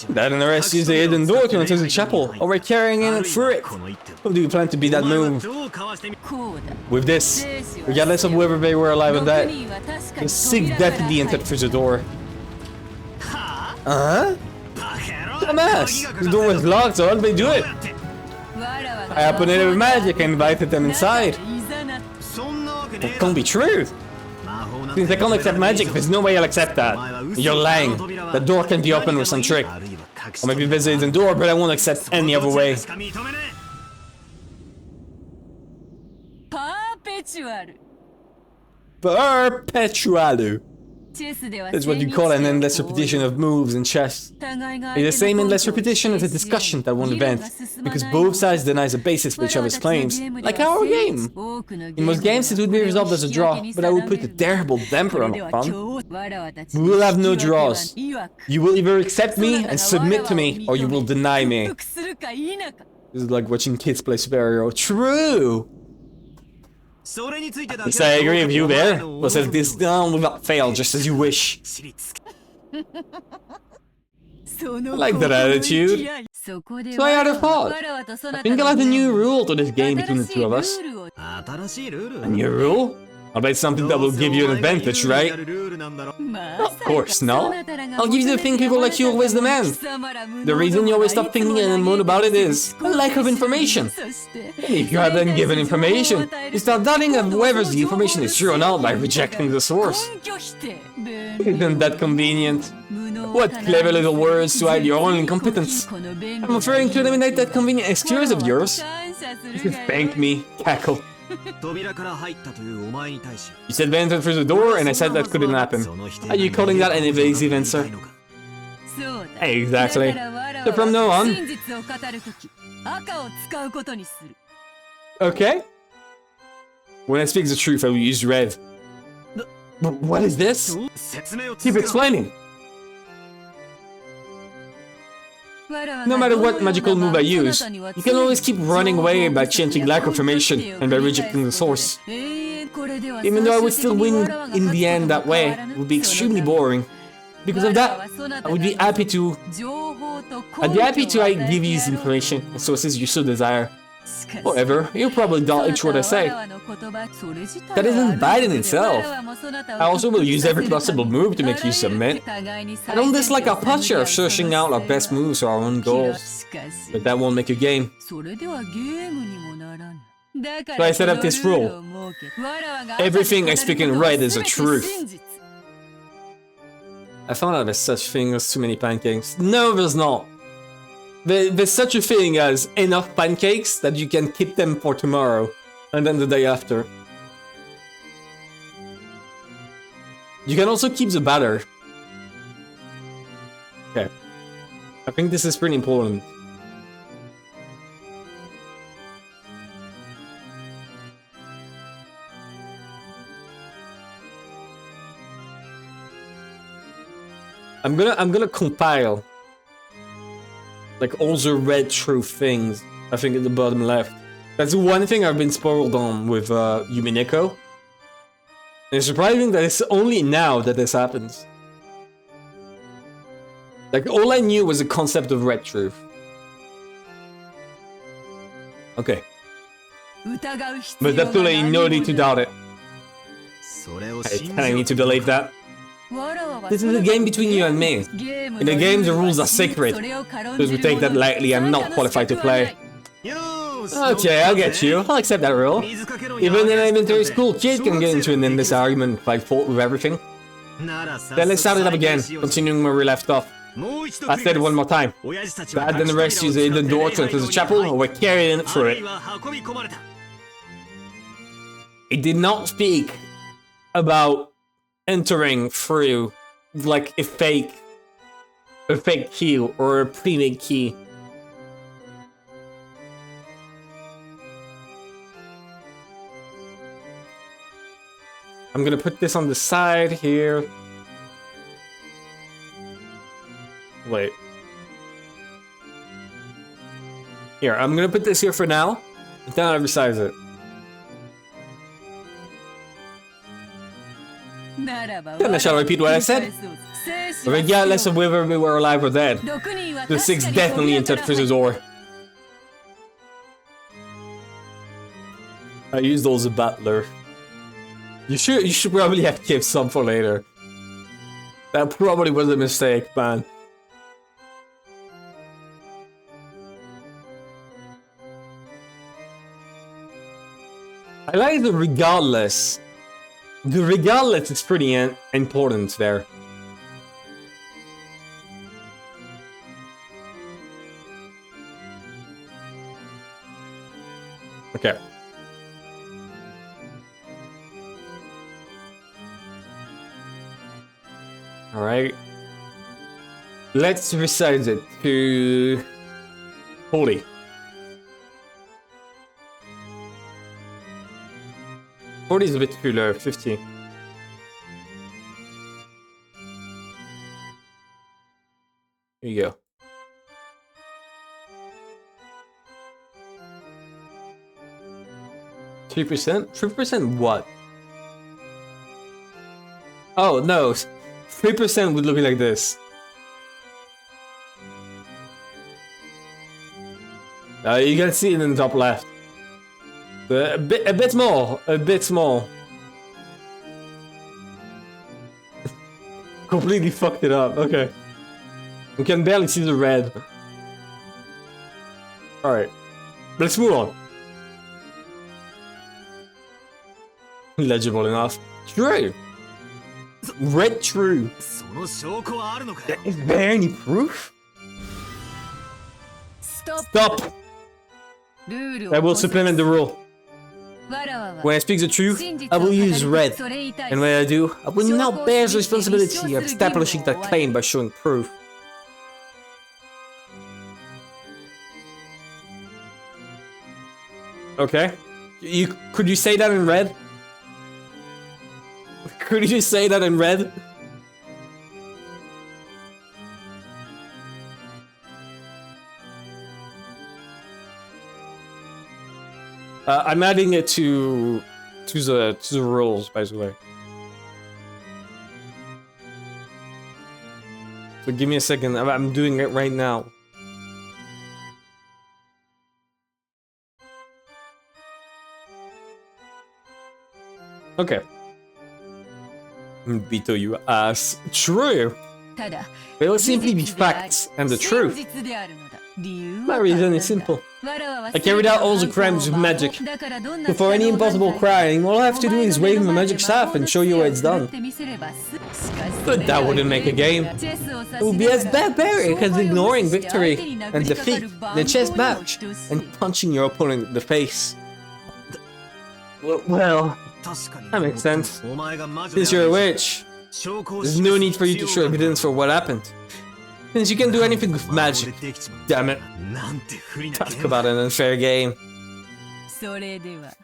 Speaker 1: That and the rest use the hidden door to enter the chapel, or we're carrying in through it. How do you plan to beat that move? With this, regardless of whether they were alive or dead, the sick definitely entered through the door. Dumbass! The door was locked, so how did they do it? I opened it with magic and invited them inside. It can't be true. Since I can't accept magic, there's no way I'll accept that. You're lying. The door can be opened with some trick. Or maybe there's a hidden door, but I won't accept any other way. Perpetual. It's what you call an endless repetition of moves in chess. It's the same endless repetition as a discussion that won't event, because both sides deny the basis for each other's claims, like our game. In most games it would be resolved as a draw, but I would put a terrible damper on our fun. We will have no draws. You will either accept me and submit to me, or you will deny me. This is like watching kids play Super Hero. True! Yes, I agree with you there. We'll set this down without fail, just as you wish. I like that attitude. So I had a thought. I think I'll add a new rule to this game between the two of us. A new rule? I'll bet something that will give you an advantage, right? Of course not. I'll give you the thing people like you always demand. The reason you always stop thinking and moan about it is a lack of information. If you are then given information, you start doubting of whether the information is true or not by rejecting the source. Isn't that convenient? What clever little words to hide your own incompetence. I'm referring to eliminate that convenient excuse of yours. You should thank me, cackle. You said we entered through the door, and I said that couldn't happen. Are you calling that an evasive answer? Exactly. So from now on... Okay. When I speak the truth, I will use red. What is this? Keep explaining. No matter what magical move I use, you can always keep running away by chanting lack of information and by rejecting the source. Even though I would still win in the end that way, it would be extremely boring. Because of that, I would be happy to... give you this information and sources you so desire. However, you'll probably dodge what I say. That isn't bad in itself. I also will use every possible move to make you submit. I don't dislike our posture of searching out our best moves for our own goals. But that won't make a game. So I set up this rule. Everything I speak in red is a truth. I found out there's such thing as too many pancakes. No, there's not. There's such a thing as enough pancakes that you can keep them for tomorrow, and then the day after. You can also keep the batter. Okay. I think this is pretty important. I'm gonna compile like all the red truth things, I think at the bottom left. That's the one thing I've been spoiled on with Umineko. And it's surprising that it's only now that this happens. Like, all I knew was the concept of red truth. Okay. But that's totally no need to doubt it. I need to delete that. This is a game between you and me. In the game, the rules are sacred. Those who take that lightly are not qualified to play. Okay, I'll get you. I'll accept that rule. Even an elementary school kid can get into an endless argument if I fault with everything. Then let's start it up again, continuing where we left off. I said it one more time. Bad than the rest use the hidden door to enter the chapel, or we're carrying it through it. It did not speak about entering through like a fake key or a pre-made key. I'm gonna put this on the side here. Wait. Here, I'm gonna put this here for now, and then I'll resize it. Then I shall repeat what I said. Regardless of whether we were alive or dead, the Sixth definitely entered through the door. I used those as a battler. You should probably have kept some for later. That probably was a mistake, man. I like the regardless. The regardless is pretty important there. Okay. Alright. Let's resize it to 40. 40 is a bit too low, 50. Here you go. Three percent what? Oh no, 3% would look like this. You can see it in the top left. A bit small, a bit small. Completely fucked it up. Okay, we can barely see the red. All right, let's move on. Legible enough. True. Red true. Is there any proof? Stop. I will supplement the rule. When I speak the truth, I will use red. And when I do, I will now bear the responsibility of establishing that claim by showing proof. Okay. Could you say that in red? Could you say that in red? I'm adding it to the rules, by the way. So give me a second. I'm doing it right now. Okay. Beato, you ass. True. They will simply be facts and the truth. My reason is simple. I carried out all the crimes with magic. So for any impossible crime, all I have to do is wave my magic staff and show you where it's done. But that wouldn't make a game. It would be as barbaric as ignoring victory and defeat in a chess match and punching your opponent in the face. Well, that makes sense. Since you're a witch, there's no need for you to show evidence for what happened. Since you can do anything with magic. Damn it. Talk about an unfair game.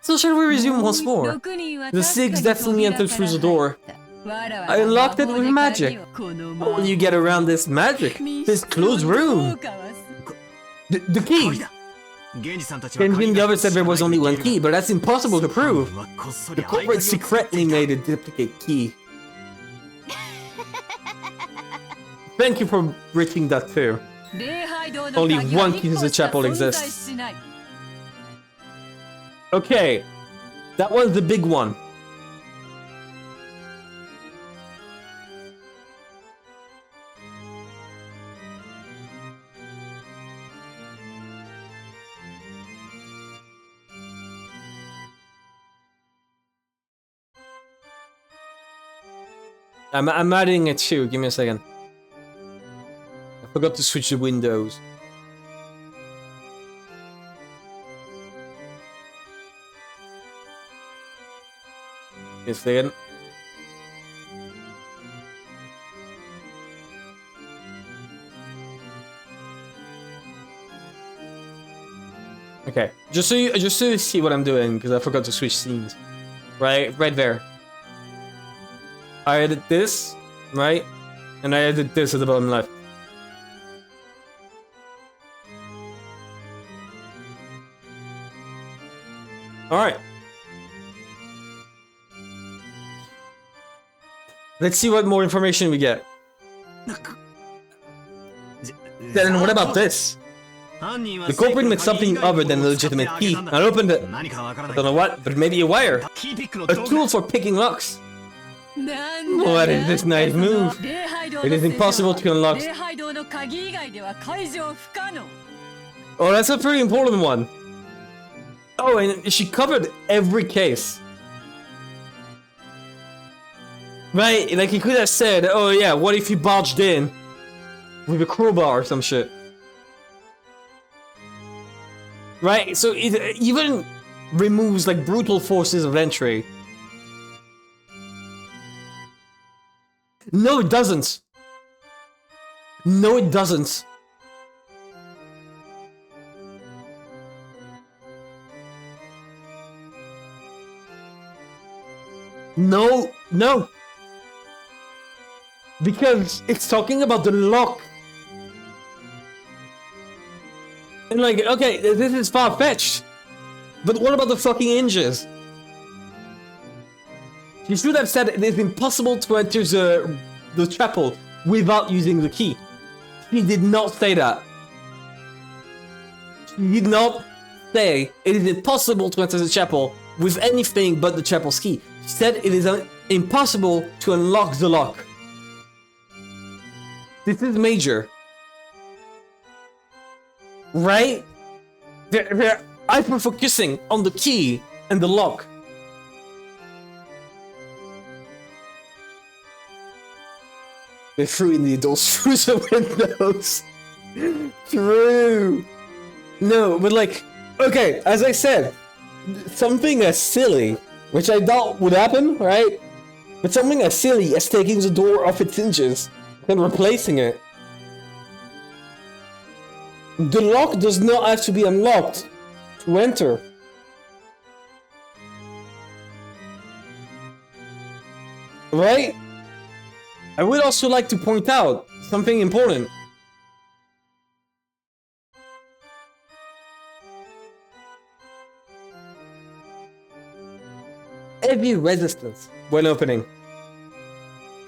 Speaker 1: So shall we resume once more? The Six definitely entered through the door. I unlocked it with magic. How will you get around this magic? This closed room? The key! Genji and the others said there was only one key, but that's impossible to prove. The culprit secretly made a duplicate key. Thank you for reaching that too. Only one key to the chapel exists. Okay, that was the big one. I'm adding it too. Give me a second. I forgot to switch the windows. Yes, then. Okay, just so you see what I'm doing, because I forgot to switch scenes. Right there. I added this, right? And I added this at the bottom left. Alright. Let's see what more information we get. Then what about this? The culprit made something other than a legitimate key and opened it. I don't know what, but maybe a wire. A tool for picking locks. What is this nice move? It is impossible to unlock. Oh, that's a pretty important one. Oh, and she covered every case. Right, like he could have said, oh yeah, what if you barged in with a crowbar or some shit? Right, so it even removes like brutal forces of entry. No, it doesn't. No, it doesn't. No, no. Because it's talking about the lock. And like, okay, this is far-fetched. But what about the fucking hinges? You should have said it is impossible to enter the chapel without using the key. She did not say that. She did not say it is impossible to enter the chapel with anything but the chapel's key. She said it is impossible to unlock the lock. This is major. Right? They're hyper-focusing on the key and the lock. They threw in the adults through the windows. True. No, but like, okay, as I said, something as silly, which I doubt would happen, right? But something as silly as taking the door off its hinges and replacing it. The lock does not have to be unlocked to enter. Right? I would also like to point out something important. Heavy resistance when opening.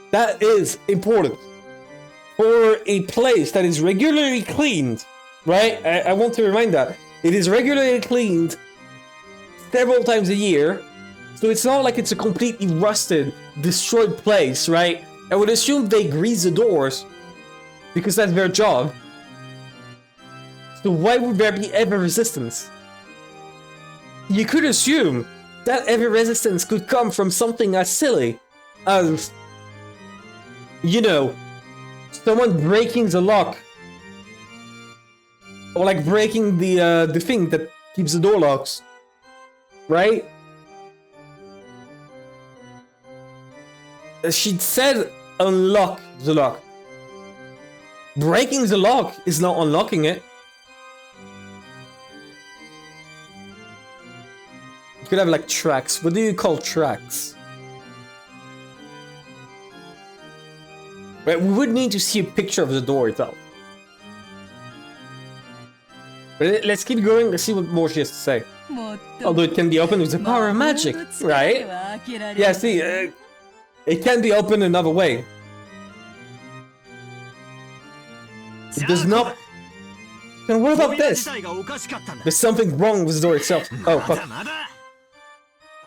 Speaker 1: That is important. For a place that is regularly cleaned, right? I want to remind that. It is regularly cleaned several times a year. So it's not like it's a completely rusted, destroyed place, right? I would assume they grease the doors because that's their job. So why would there be heavy resistance? You could assume that heavy resistance could come from something as silly as, you know, someone breaking the lock. Or like breaking the thing that keeps the door locks. Right? She said unlock the lock. Breaking the lock is not unlocking it. You could have like tracks. What do you call tracks? Right, we would need to see a picture of the door itself. But let's keep going, let's see what more she has to say. Although it can be opened with the power of magic, right? Yeah, see, it can be opened another way. It does not... And what about this? There's something wrong with the door itself. Oh, fuck.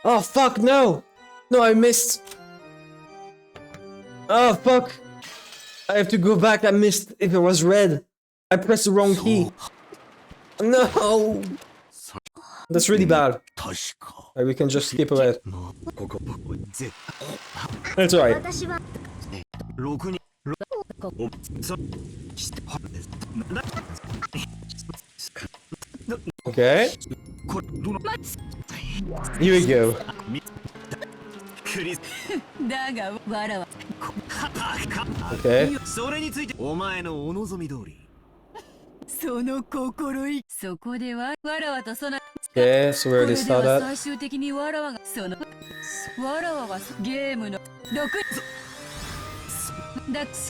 Speaker 1: Oh, fuck, no! No, I missed. Oh, fuck. I have to go back, I missed if it was red. I pressed the wrong key. No! That's really bad. Right, we can just skip ahead. That's alright. Okay. Here we go. Okay. Okay, so we already saw that.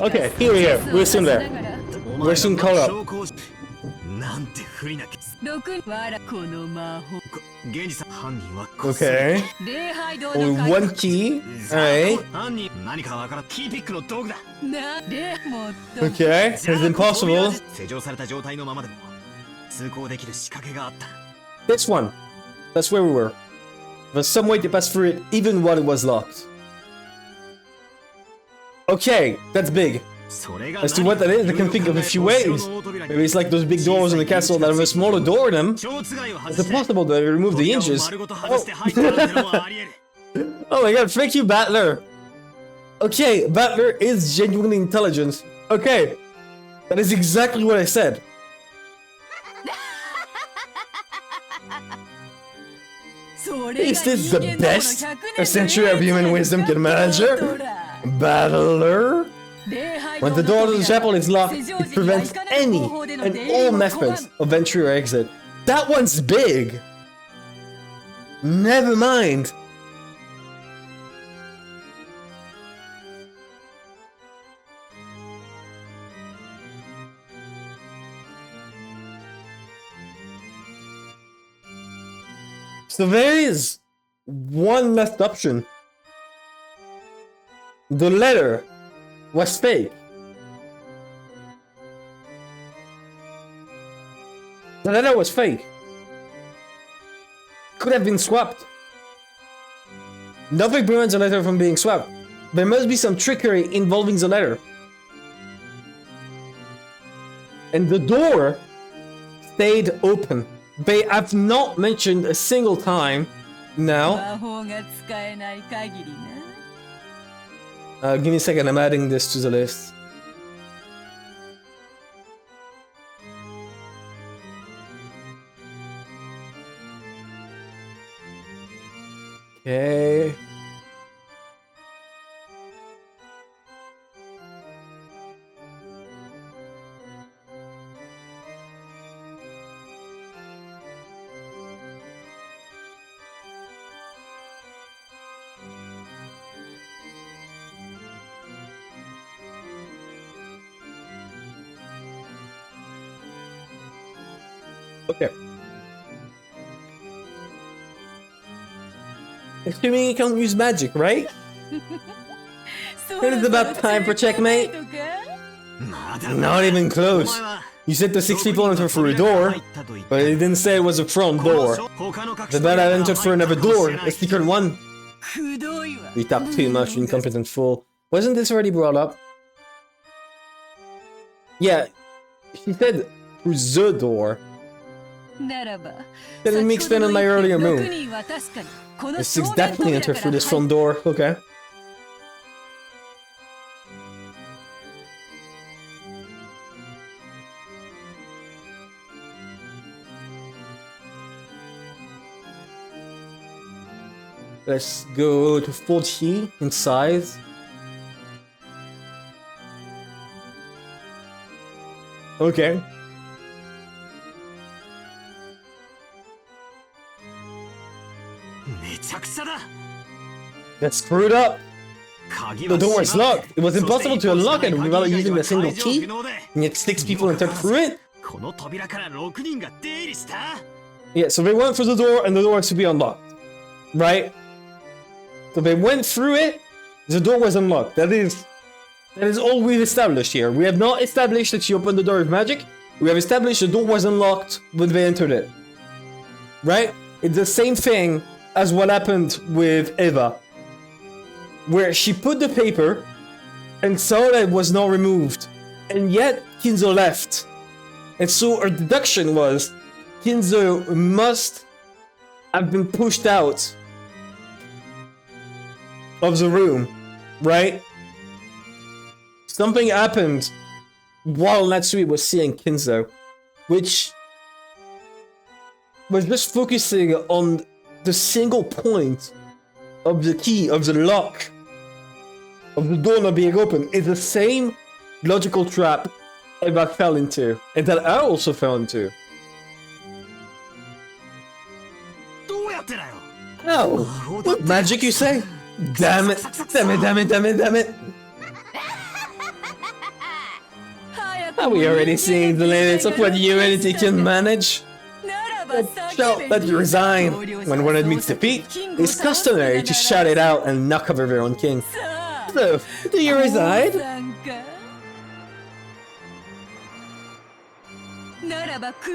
Speaker 1: Okay, here we are. We're soon there. We're soon caught up. Okay. Only one key. Alright. Okay, it's impossible. This one. That's where we were. There's some way to pass through it even while it was locked. Okay, that's big. As to what that is, I can think of a few ways. Maybe it's like those big doors in the castle that have a smaller door in them. Is it possible that I remove the hinges? Oh. Oh my god, thank you, Battler! Okay, Battler is genuinely intelligent. Okay, that is exactly what I said. Is this the best a century of human wisdom can measure? Battler? When the door to the chapel is locked, it prevents any and all methods of entry or exit. That one's big! Never mind! So there is one last option. The letter was fake. The letter was fake. Could have been swapped. Nothing prevents a letter from being swapped. There must be some trickery involving the letter. And the door stayed open. They have not mentioned a single time now. Give me a second, I'm adding this to the list. Okay. Okay. Assuming you can't use magic, right? It is about time for checkmate. Not even close. You said the 6 people entered through a door, but it didn't say it was a front door. The bad I entered through another door, a secret one. We talked too much, incompetent fool. Wasn't this already brought up? Yeah, she said through the door. Didn't me explain on my earlier move. The 6 definitely entered through this front door, okay. Let's go to 40 in size. Okay. That's screwed up. The door was locked. It was impossible to unlock it without using a single key. And yet 6 people entered through it. Yeah, so they went through the door and the door has to be unlocked. Right? So they went through it, the door was unlocked. That is all we've established here. We have not established that she opened the door with magic. We have established the door was unlocked when they entered it. Right? It's the same thing as what happened with Eva. Where she put the paper and saw that it was not removed. And yet, Kinzo left. And so her deduction was, Kinzo must have been pushed out of the room, right? Something happened while Natsui was seeing Kinzo, which was just focusing on the single point of the key, of the lock, of the door not being open. Is the same logical trap Eva fell into, and that I also fell into. Oh, what magic you say? Damn it, damn it, damn it, damn it, damn it. Are we already seeing the limits of what humanity can manage? Shout that you resign. When one admits defeat, it's customary to shout it out and knock over their own king. So, do you resign?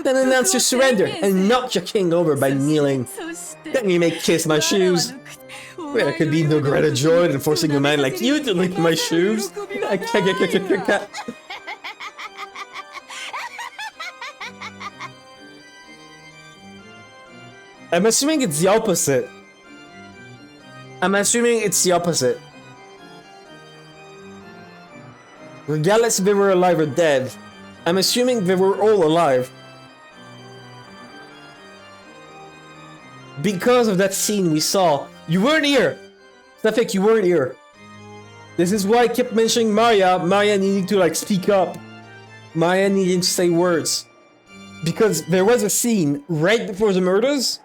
Speaker 1: Then announce your surrender and knock your king over by kneeling. Then you may kiss my shoes. There could be no greater joy than forcing a man like you to lick my shoes. I'm assuming it's the opposite. Regardless if they were alive or dead, I'm assuming they were all alive. Because of that scene we saw. You weren't here! Stefik, you weren't here. This is why I kept mentioning Maria. Maria needing to like speak up. Maria needing to say words. Because there was a scene right before the murders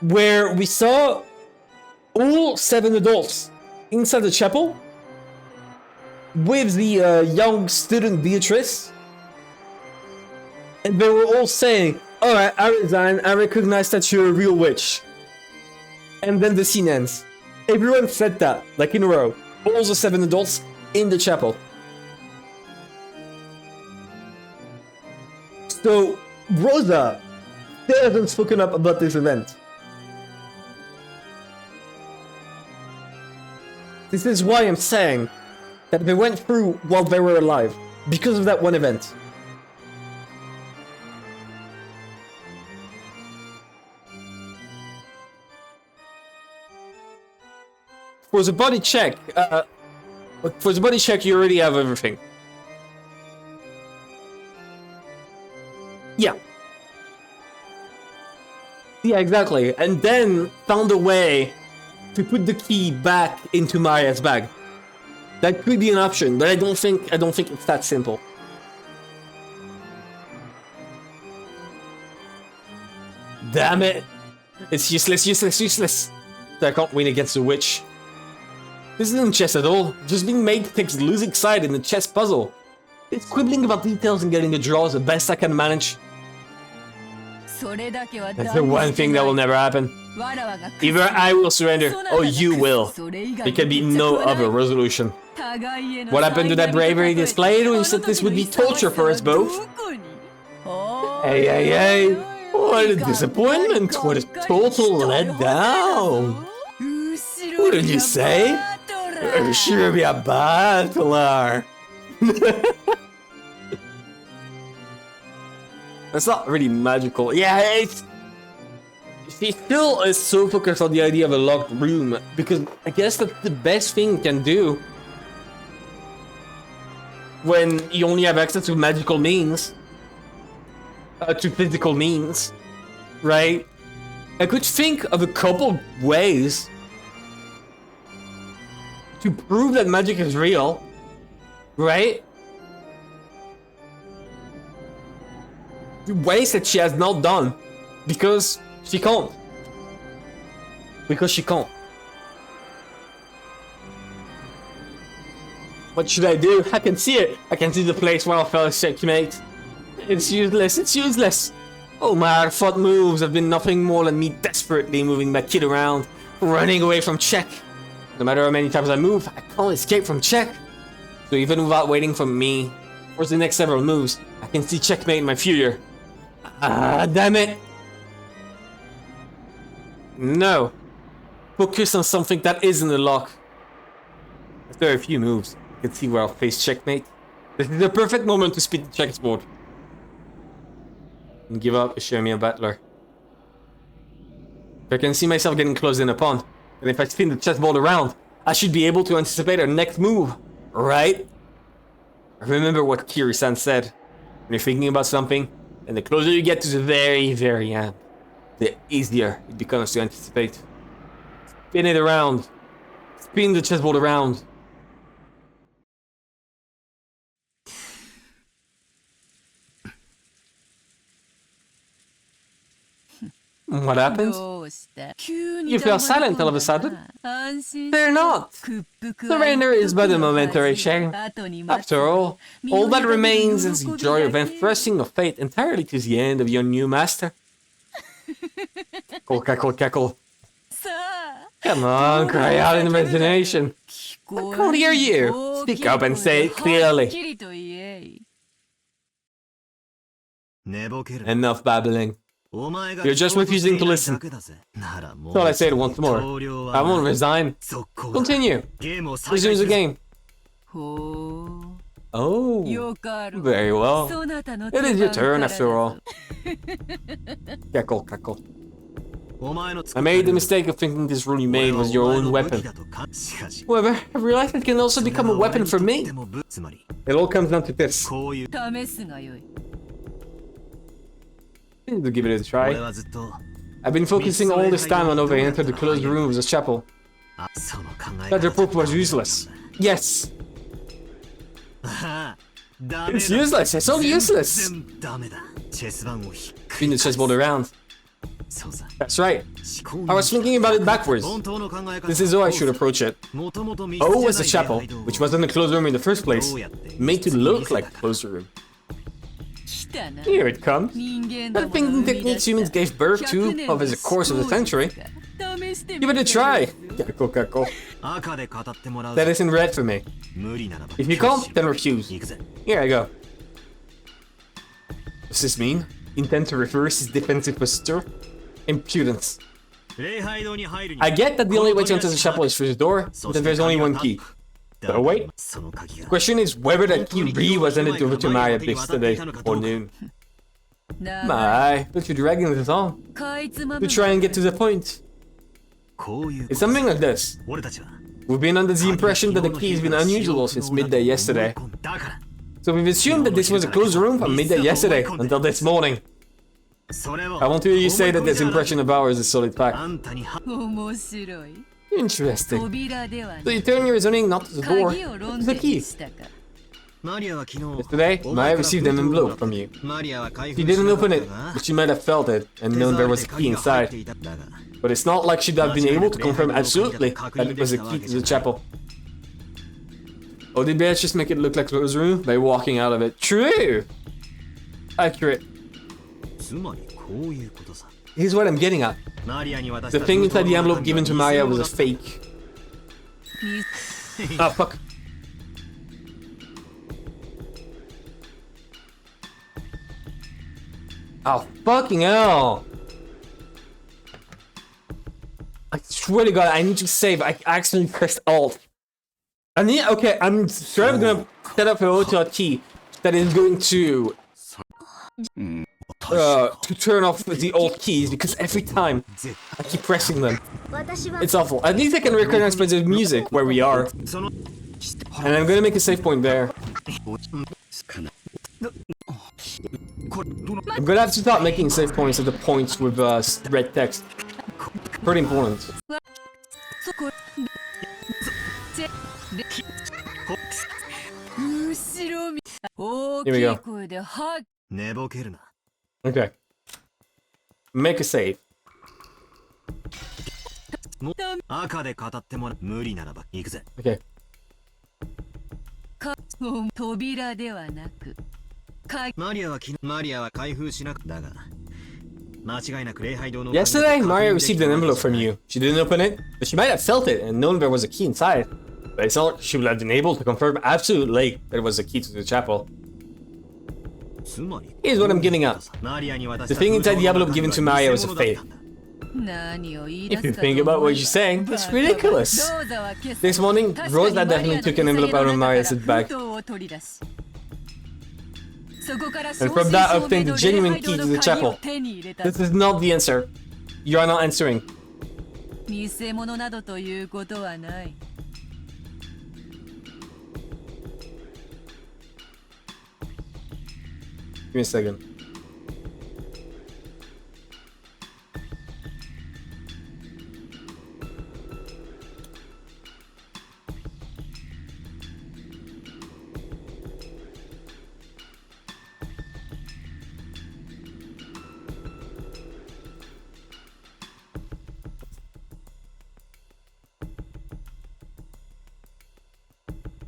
Speaker 1: where we saw all 7 adults inside the chapel with the young student Beatrice. And they were all saying, alright, I resign, I recognize that you're a real witch. And then the scene ends. Everyone said that, like in a row. All the 7 adults in the chapel. So, Rosa still hasn't spoken up about this event. This is why I'm saying that they went through while they were alive. Because of that one event. For the body check, you already have everything. Yeah. Yeah, exactly. And then found a way to put the key back into Maria's bag. That could be an option, but I don't think it's that simple. Damn it! It's useless. I can't win against the witch. This isn't chess at all. Just being made takes the losing side in the chess puzzle. It's quibbling about details and getting a draw is the best I can manage. That's the one thing that will never happen. Either I will surrender, or you will. There can be no other resolution. What happened to that bravery displayed? We said this would be torture for us both. Hey. What a disappointment. What a total letdown. What did you say? You're sure be a battler. That's not really magical. Yeah, she still is so focused on the idea of a locked room because I guess that's the best thing you can do when you only have access to magical means, to physical means, right? I could think of a couple ways to prove that magic is real, right? Ways that she has not done because she can't. What should I do? I can see it. I can see the place where I fell checkmate. It's useless. All my hard-fought moves have been nothing more than me desperately moving my kid around, running away from check. No matter how many times I move, I can't escape from check. So even without waiting for me, for the next several moves, I can see checkmate in my future. Ah, damn it! No. Focus on something that isn't a lock. After a few moves, I can see where I'll face checkmate. This is the perfect moment to speed the chessboard. And give up, show me a battler. If I can see myself getting close in upon, and if I spin the chessboard around, I should be able to anticipate our next move, right? Remember what Kiri-san said. When you're thinking about something, and the closer you get to the very, very end, the easier it becomes to anticipate. Spin it around. Spin the chessboard around. What happened? You fell silent all of a sudden. Fear not. Surrender is but a momentary shame. After all that remains is the joy of entrusting your fate entirely to the hand of your new master. Cackle. Come on, cry out in imagination. I can't hear you. Speak up and say it clearly. Enough babbling. You're just refusing to listen. So I say it once more. I won't resign. Continue. Resume the game. Oh, very well. It is your turn after all. Cackle. I made the mistake of thinking this rule you made was your own weapon. However, I realized it can also become a weapon for me. It all comes down to this. To give it a try. I've been focusing all this time on how they entered the closed room of the chapel. That report was useless. Yes. It's useless. It's all useless. Spin the chessboard around. That's right. I was thinking about it backwards. This is how I should approach it. O was the chapel, which wasn't a closed room in the first place, made to look like a closed room. Here it comes. That thinking techniques humans gave birth to over the course of the century. Give it a try. That isn't red for me. If you can't, then refuse. Here I go. Does this mean? Intend to reverse his defensive posture? Impudence. I get that the only way to enter the chapel is through the door, but that there's only one key. But wait. The question is whether that key really was handed over to Maya yesterday or noon. My, but you're dragging this on. To try and get to the point. It's something like this. We've been under the impression that the key has been unusual since midday yesterday. So we've assumed that this was a closed room from midday yesterday until this morning. I want to hear you say that this impression of ours is solid fact. Interesting. So you turn your reasoning not to the door, but to the key. Yesterday, Maya received an envelope from you. She didn't open it, but she might have felt it and known there was a key inside. But it's not like she'd have been able to confirm absolutely that it was a key to the chapel. Or did Beato just make it look like a closed room by walking out of it? True! Accurate. Here's what I'm getting at. The thing inside the envelope given to Maya was a fake. Oh, fuck. Oh, fucking hell! I swear to God, I need to save. I accidentally pressed Alt. Okay, I'm sure I'm gonna set up a hotkey that is going to turn off the Alt keys because every time I keep pressing them. It's awful. At least I can recognize by the music where we are. And I'm gonna make a save point there. I'm gonna have to start making save points at the points with red text. Pretty important. Here we go. Okay. Make a save. Okay. Yesterday, Maria received an envelope from you. She didn't open it, but she might have felt it and known there was a key inside. But it's not like she would have been able to confirm absolutely that it was a key to the chapel. Here's what I'm getting at. The thing inside the envelope given to Maria was a fake. If you think about what you're saying, it's ridiculous. This morning, Rosa definitely took an envelope out of Maria's bag. And from that obtained the genuine key to the chapel. This is not the answer. You are not answering. Give me a second.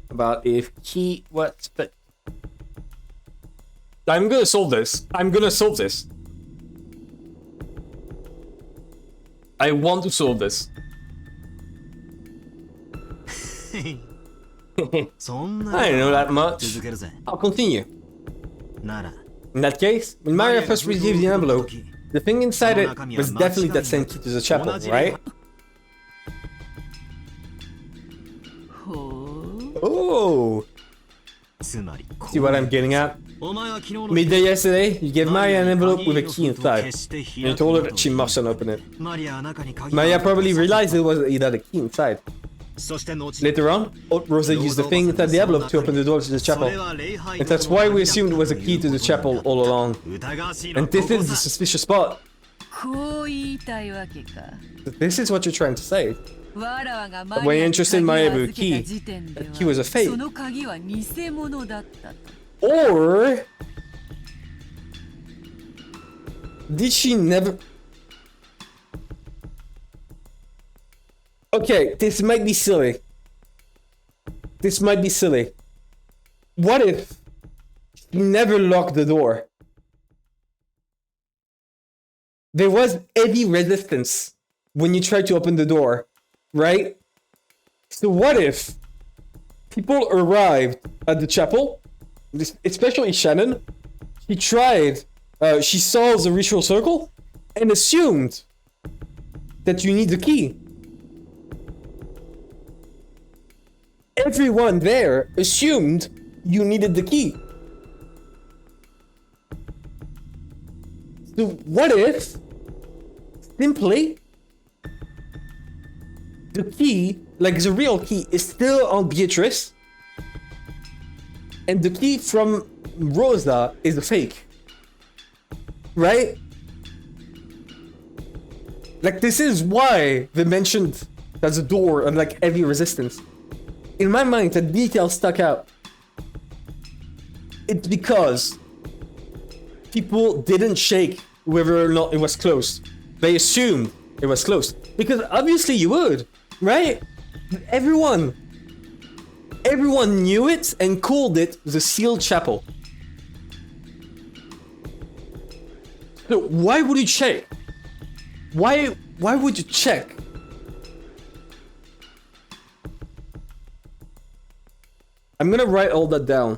Speaker 1: About if key what but I'm gonna solve this. I'm gonna solve this. I want to solve this. I don't know that much. I'll continue. In that case, when Maria first received the envelope, the thing inside it was definitely that same key to the chapel, right? Oh! See what I'm getting at? Midday yesterday, you gave Maya an envelope with a key inside, and you told her that she mustn't open it. Maya probably realized it had a key inside. Later on, Rosa used the thing inside the envelope to open the door to the chapel. And that's why we assumed it was a key to the chapel all along. And this is the suspicious spot. So this is what you're trying to say. When you interested in Mayabu key, that key was a fake. Or did she never? Okay, this might be silly. This might be silly. What if she never locked the door? There was heavy resistance when you tried to open the door, right? So what if people arrived at the chapel, especially Shannon, she saw the ritual circle and assumed that you need the key. Everyone there assumed you needed the key. So what if simply the key, like the real key, is still on Beatrice, and the key from Rosa is a fake, right? Like, this is why they mentioned there's a door and like heavy resistance. In my mind, the detail stuck out. It's because people didn't shake whether or not it was closed. They assumed it was closed. Because obviously you would, right? Everyone knew it and called it the sealed chapel. So why would you check? Why would you check? I'm gonna write all that down.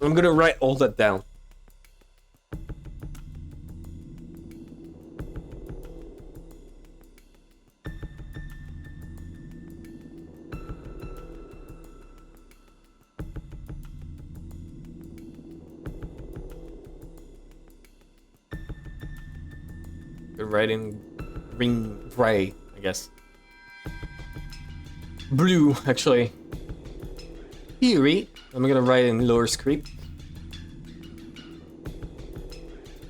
Speaker 1: I'm gonna write all that down. Writing ring gray, I guess. Blue, actually. Theory. I'm gonna write in lower script.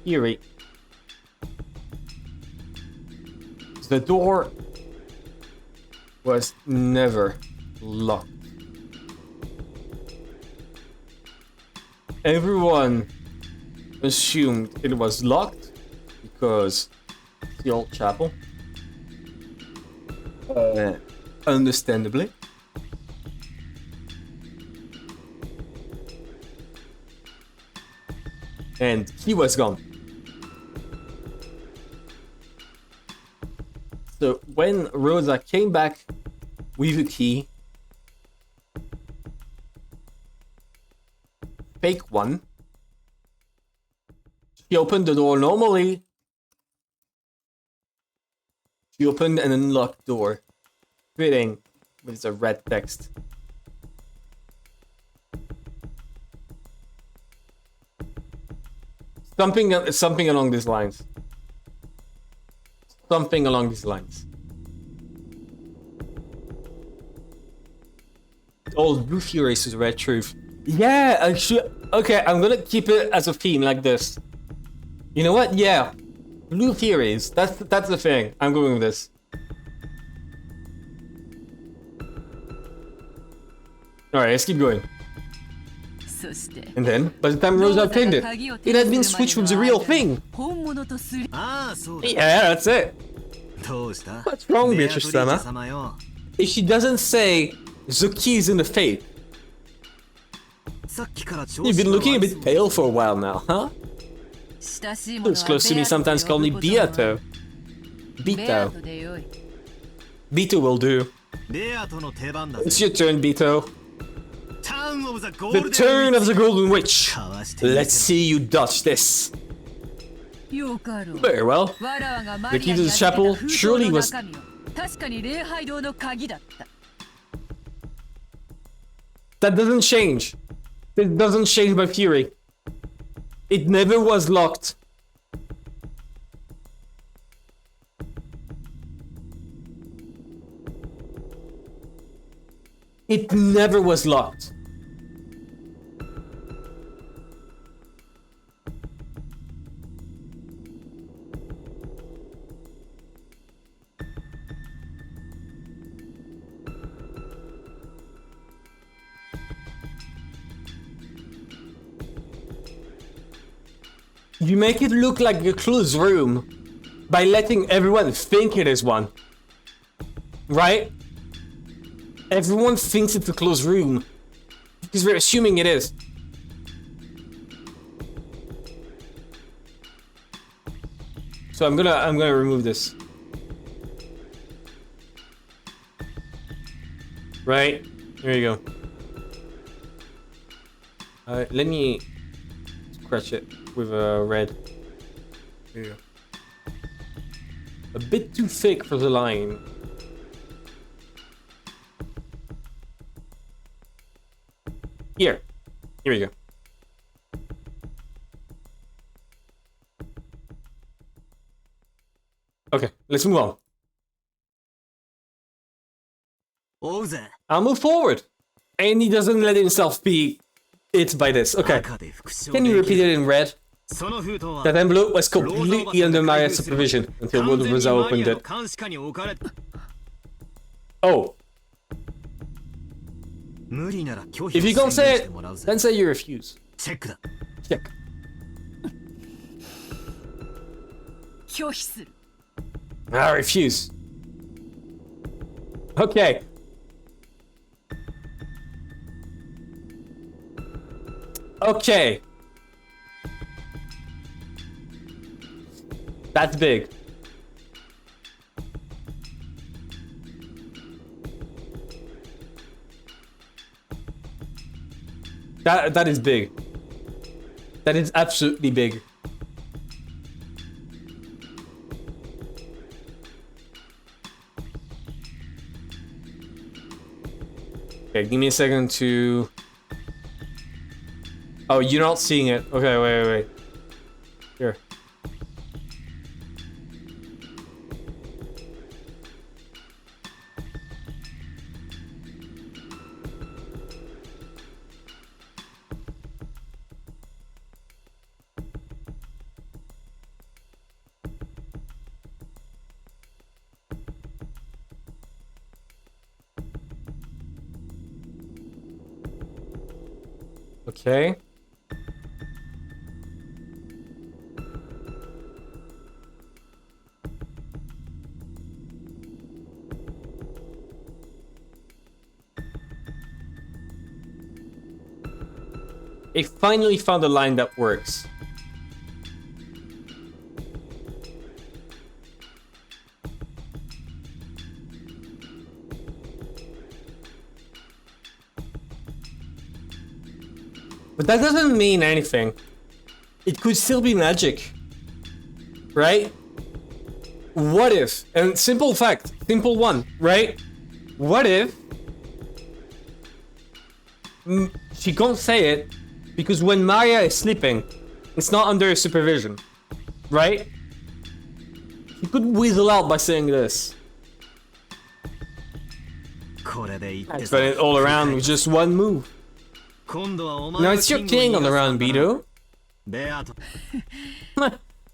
Speaker 1: Theory. The door was never locked. Everyone assumed it was locked because the old chapel. Understandably. And he was gone. So when Rosa came back with the key, fake one, she opened the door normally. She opened an unlocked door, fitting with the red text. Something along these lines. Something along these lines. Oh, Blue Furies is red truth. Yeah, actually, okay, I'm gonna keep it as a theme like this. You know what? Yeah. Blue Furies, that's the thing. I'm going with this. Alright, let's keep going. And then, by the time Rosa obtained it, it had been switched with the real thing. Yeah, that's it. What's wrong, Beatrice-sama? If she doesn't say the key's in the fate. You've been looking a bit pale for a while now, huh? Looks close to me, sometimes call me Beato. Beato. Beato will do. It's your turn, Beato. The turn of the Golden Witch. Let's see you dodge this. Very well. The key to the chapel surely was... That doesn't change. It doesn't change my theory. It never was locked. It never was locked. You make it look like a closed room by letting everyone think it is one. Right? Everyone thinks it's a closed room because we're assuming it is. So I'm gonna remove this. Right? Here you go. Let me scratch it with a red. Here you go. A bit too thick for the line. Here we go. Okay, let's move on. I'll move forward. And he doesn't let himself be it by this. Okay. Can you repeat it in red? That envelope was completely under Maria's supervision until Rosa opened it. Oh. If you can't say it, then say you refuse. Check. I refuse. Okay. Okay. That's big. That is big. That is absolutely big. Okay, give me a second to... Oh, you're not seeing it. Okay, wait. Here. Okay. I finally found a line that works. But that doesn't mean anything. It could still be magic. Right? What if, and simple fact, simple one, right? What if she can't say it because when Maria is sleeping, it's not under supervision, right? She could weasel out by saying this. I spread it all around with just one move. Now it's your king on the round, Beato.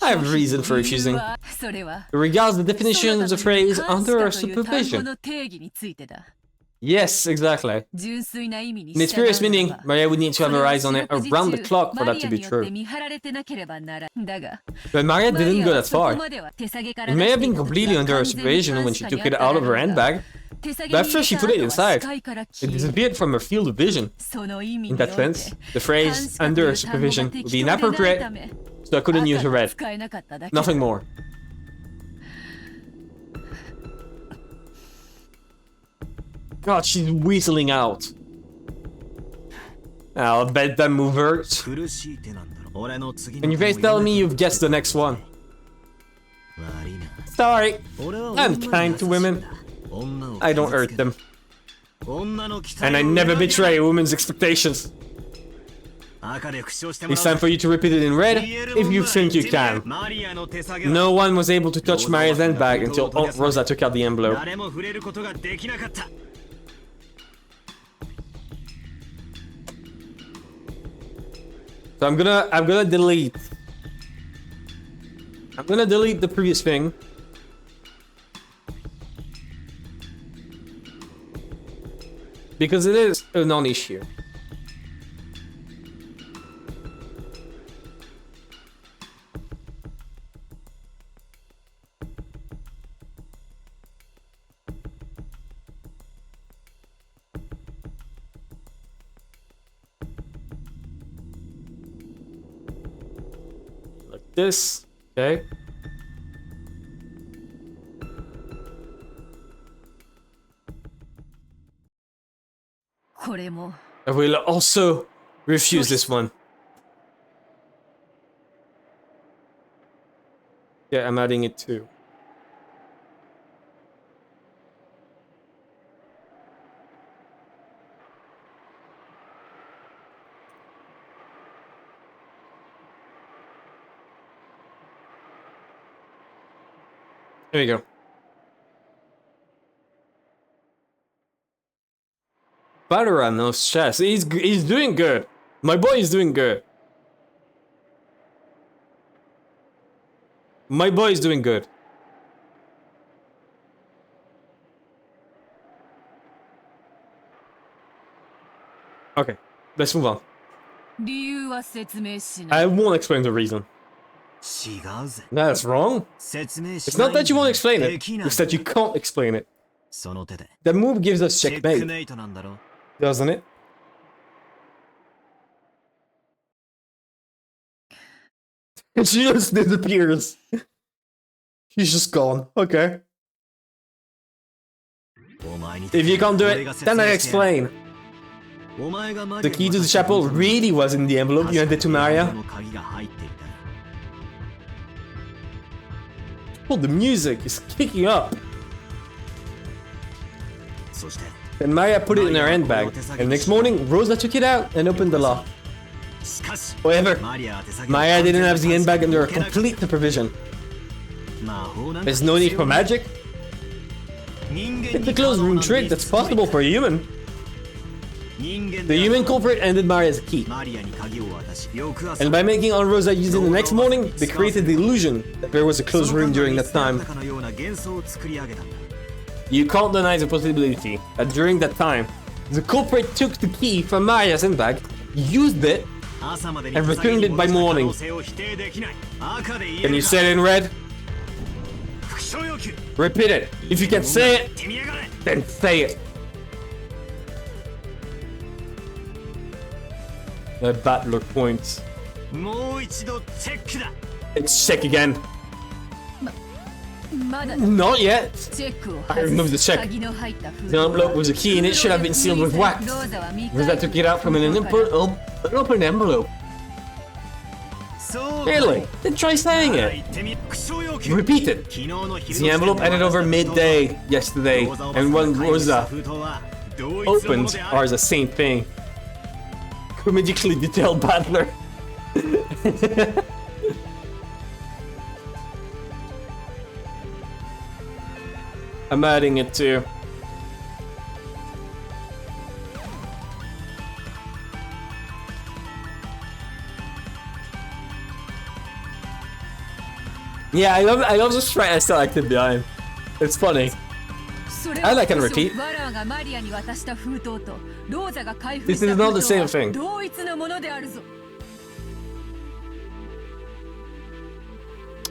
Speaker 1: I have reason for refusing. It regards the definition of the phrase under our supervision. Yes, exactly. In its purest meaning, Maria would need to have her eyes on it around the clock for that to be true. But Maria didn't go that far. It may have been completely under her supervision when she took it out of her handbag, but after she put it inside, it disappeared from her field of vision. In that sense, the phrase under her supervision would be inappropriate, so I couldn't use her red. Nothing more. God, she's weaseling out. I'll bet that move hurts. Can your face tell me you've guessed the next one? Sorry, I'm kind to women. I don't hurt them. And I never betray a woman's expectations. It's time for you to repeat it in red, if you think you can. No one was able to touch Maria's handbag until Aunt Rosa took out the envelope. So I'm gonna delete. I'm gonna delete the previous thing. Because it is a non-issue. this. Okay. I will also refuse this one. Yeah, I'm adding it too. There you go. Battara knows chess. He's doing good. My boy is doing good. My boy is doing good. Okay, let's move on. I won't explain the reason. That's wrong. It's not that you won't explain it, it's that you can't explain it. The move gives us checkmate, doesn't it? And she just disappears. She's just gone. Okay. If you can't do it, then I explain. The key to the chapel really was in the envelope you handed to Maria. Oh, the music is kicking up. Then Maria put it in her handbag, and the next morning, Rosa took it out and opened the lock. However, Maria didn't have the handbag under her complete supervision. There's no need for magic. It's a closed room trick that's possible for a human. The human culprit handed Maria's key. And by making on Rosa use it the next morning, they created the illusion that there was a closed room during that time. You can't deny the possibility that during that time, the culprit took the key from Maria's handbag, used it, and returned it by morning. Can you say it in red? Repeat it. If you can say it, then say it. The battler points. It's check again. Not yet. I removed the check. The envelope was a key and it should have been sealed with wax. Rosa took it out from an open envelope. Really? Then try saying it. Repeat it. The envelope ended over midday yesterday, and when Rosa opened are the same thing. Comedically detailed battler. I'm adding it too. Yeah, I love the straight I still active behind. It's funny. I like and repeat. This is not the same thing.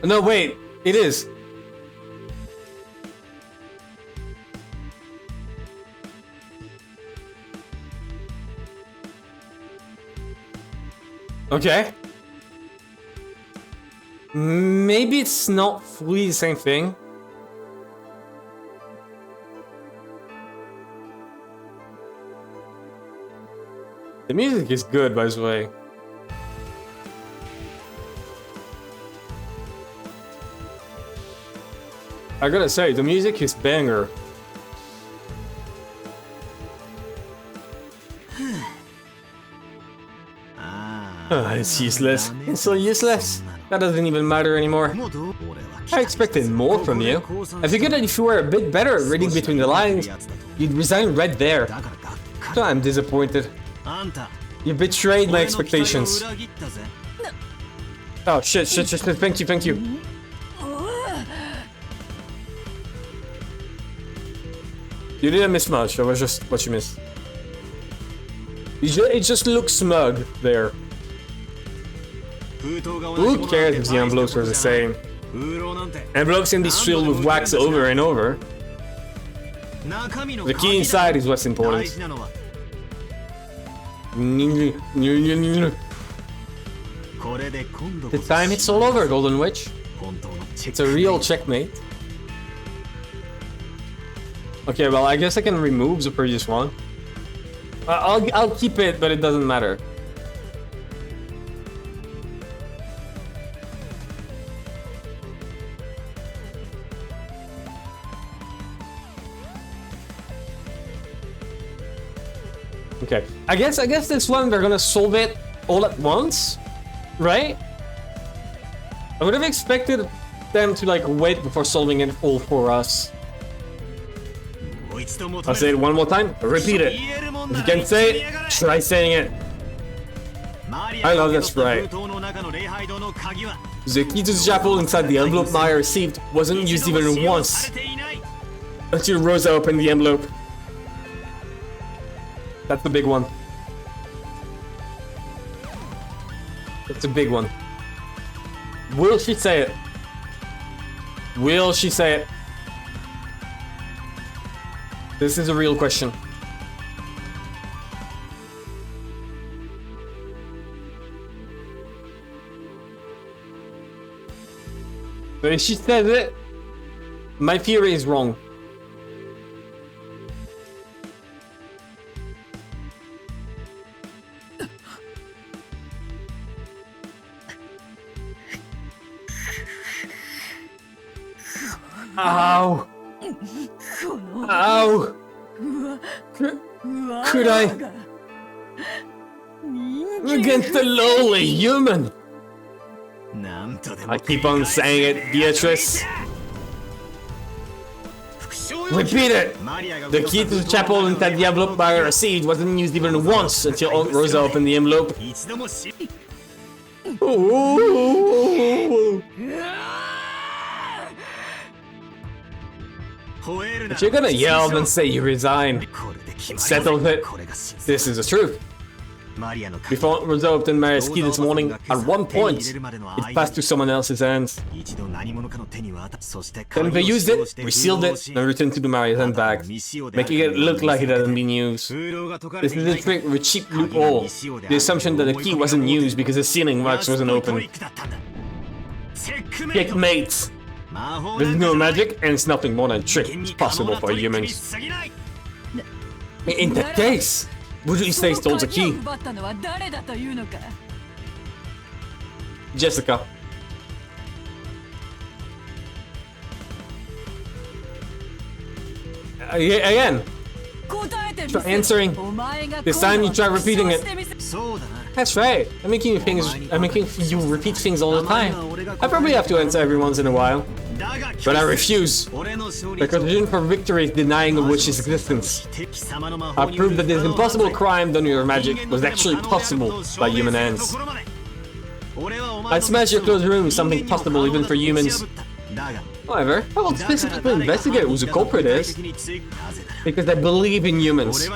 Speaker 1: No, wait. It is. Okay. Maybe it's not fully the same thing. The music is good, by the way. I gotta say, the music is banger. It's useless. It's so useless. That doesn't even matter anymore. I expected more from you. I figured that if you were a bit better at reading between the lines, you'd resign right there. So I'm disappointed. You betrayed my expectations. Oh shit, thank you. You didn't miss much, that was just what you missed. It just looks smug there. Who cares if the envelopes are the same? Envelopes can be sealed with wax over and over. The key inside is what's important. The time it's all over, Golden Witch. It's a real checkmate. Okay, well, I guess I can remove the previous one. I'll keep it, but it doesn't matter. Okay, I guess this one they're gonna solve it all at once, right? I would have expected them to like wait before solving it all for us. I'll say it one more time. Repeat it. If you can't say it, try saying it. I know that's right. The key to the chapel inside the envelope Maya received wasn't used even once until Rosa opened the envelope. That's the big one. That's a big one. Will she say it? Will she say it? This is a real question. But if she says it, my theory is wrong. Ow! Ow! Could I? Against the lowly human! I keep on saying it, Beatrice. Repeat it! The key to the chapel inside the envelope Maya received wasn't used even once until Aunt Rosa opened the envelope. Ooh. If you're gonna yell, then say you resign. Settle it. This is the truth. Before Rosa opened Maya's key this morning, at one point, it passed to someone else's hands. Then they used it, resealed it, and returned to the Maria's handbag, making it look like it hadn't been used. This is a trick with a cheap loophole. The assumption that the key wasn't used because the sealing wax wasn't open. Checkmate! There's no magic, and it's nothing more than a trick. It's possible for humans. In that case, would you say stole the key? Jessica. Again. Try answering. This time you try repeating it. That's right. I'm making you repeat things all the time. I probably have to answer every once in a while. But I refuse. The condition for victory is denying a witch's existence. I proved that this impossible crime done with your magic was actually possible by human hands. I smashed your closed room, something possible even for humans. However, I will specifically investigate who the culprit is. Because I believe in humans.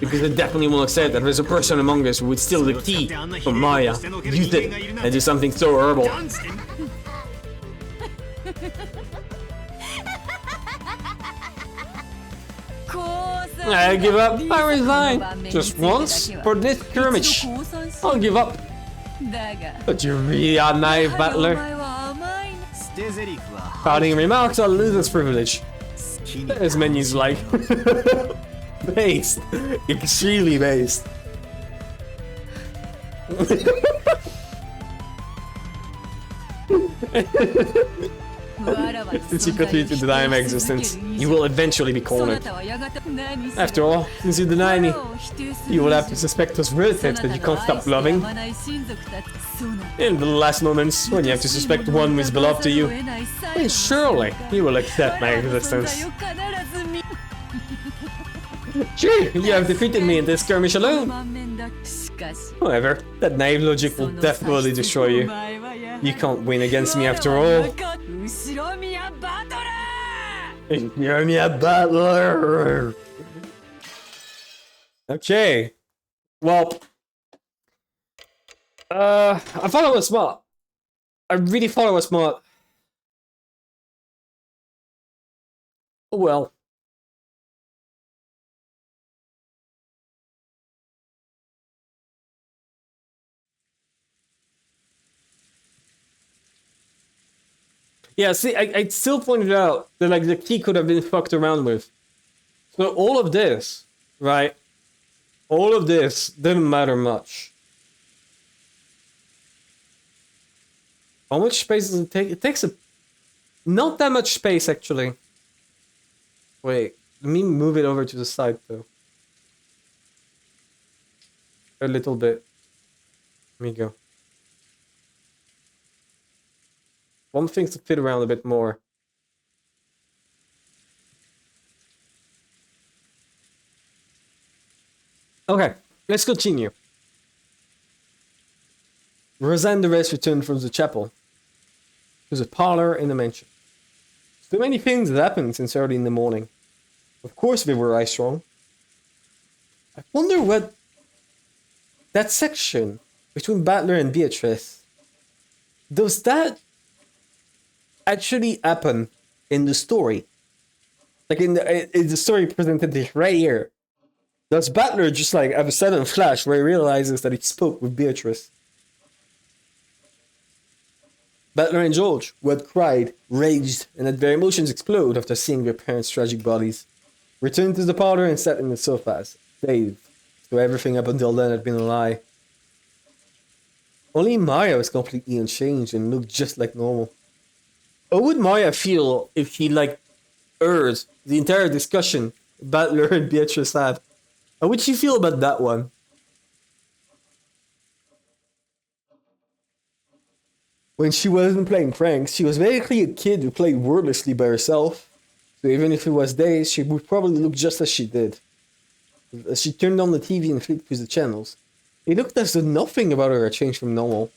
Speaker 1: Because I definitely won't accept that there's a person among us who would steal the key from Maya, use it, and do something so horrible. I give up. I resign. Just once for this skirmish. I'll give up. But you really are naive, battler. Parting remarks are loser's privilege. As menus like. Based. Extremely based. Since you continue to deny my existence, you will eventually be cornered. After all, since you deny me, you will have to suspect those relatives that you can't stop loving. In the last moments, when you have to suspect one who is beloved to you, then surely you will accept my existence. Sure, you have defeated me in this skirmish alone. However, that naive logic will definitely destroy you. You can't win against me after all. You're me a battler. Okay. Well, I thought I was smart. I really thought I was smart. Oh well. Yeah, see, I still pointed out that like the key could have been fucked around with. So all of this, right? All of this didn't matter much. How much space does it take? It takes not that much space, actually. Wait, let me move it over to the side, though. A little bit. Let me go. One thing to fit around a bit more. Okay, let's continue. Roseanne and the rest returned from the chapel to the parlor in the mansion. So many things had happened since early in the morning. Of course they were ice wrong. I wonder what that section between Butler and Beatrice, does that actually happen in the story? Like in the story presented right here. Does Butler just like have a sudden flash where he realizes that he spoke with Beatrice? Butler and George, who had cried, raged, and had their emotions explode after seeing their parents' tragic bodies, returned to the parlor and sat in the sofas, saved. So everything up until then had been a lie. Only Maya was completely unchanged and looked just like normal. How would Maya feel if she like heard the entire discussion Butler and Beatrice had? How would she feel about that one? When she wasn't playing pranks, she was basically a kid who played wordlessly by herself. So even if it was days, she would probably look just as she did. As she turned on the TV and flicked through the channels, it looked as though nothing about her had changed from normal.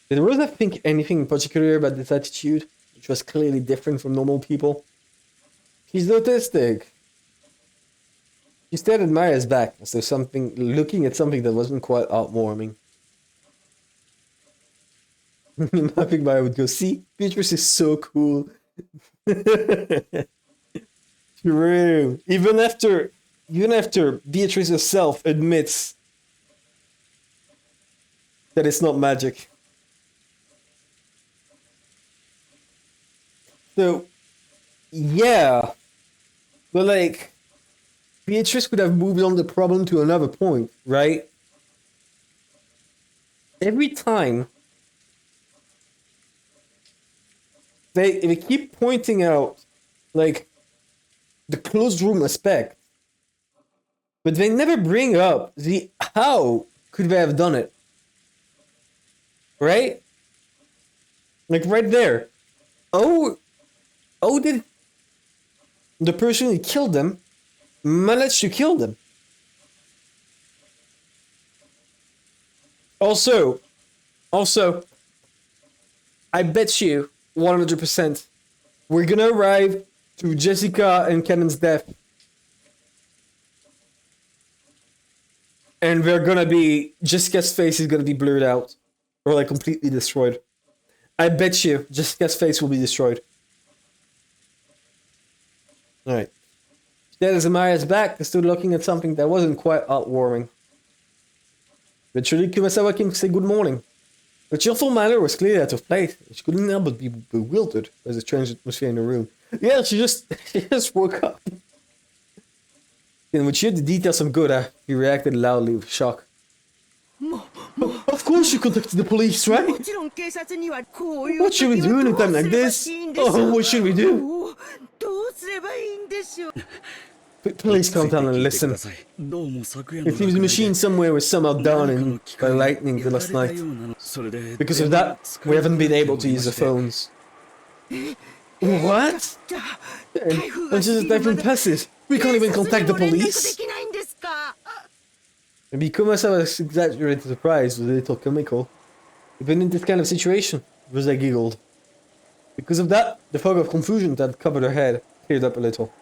Speaker 1: Did Rosa think anything in particular about this attitude, which was clearly different from normal people? She's autistic. She stared at Maya's back as though looking at something that wasn't quite heartwarming. I think Maya would go, see, Beatrice is so cool. True. Even after Beatrice herself admits that it's not magic. So, yeah. But like, Beatrice could have moved on the problem to another point, right? Every time they keep pointing out, like, the closed room aspect, but they never bring up the how could they have done it, right? Like right there. Oh, did the person who killed them manage to kill them? Also, I bet you 100% we're gonna arrive to Jessica and Kennan's death, and they're gonna be Jessica's face is gonna be blurred out or like completely destroyed. I bet you Jessica's face will be destroyed. Alright. Then as Amaya's back, they stood looking at something that wasn't quite heartwarming. Eventually, Kumasawa came to say good morning. Her cheerful manner was clearly out of place. She couldn't help but be bewildered by the strange atmosphere in the room. Yeah, she just woke up. And when she heard the details of Goda, he reacted loudly with shock. Of course you contacted the police, right? What should we do in a time like this? Oh, what should we do? Please calm down and listen. It seems the machine somewhere was somehow down by lightning the last night. Because of that, we haven't been able to use the phones. What? And just a typhoon passes. We can't even contact the police. Maybe Kumasawa's exaggerated surprise was a little comical. Even in this kind of situation, Rosa giggled. Because of that, the fog of confusion that covered her head cleared up a little.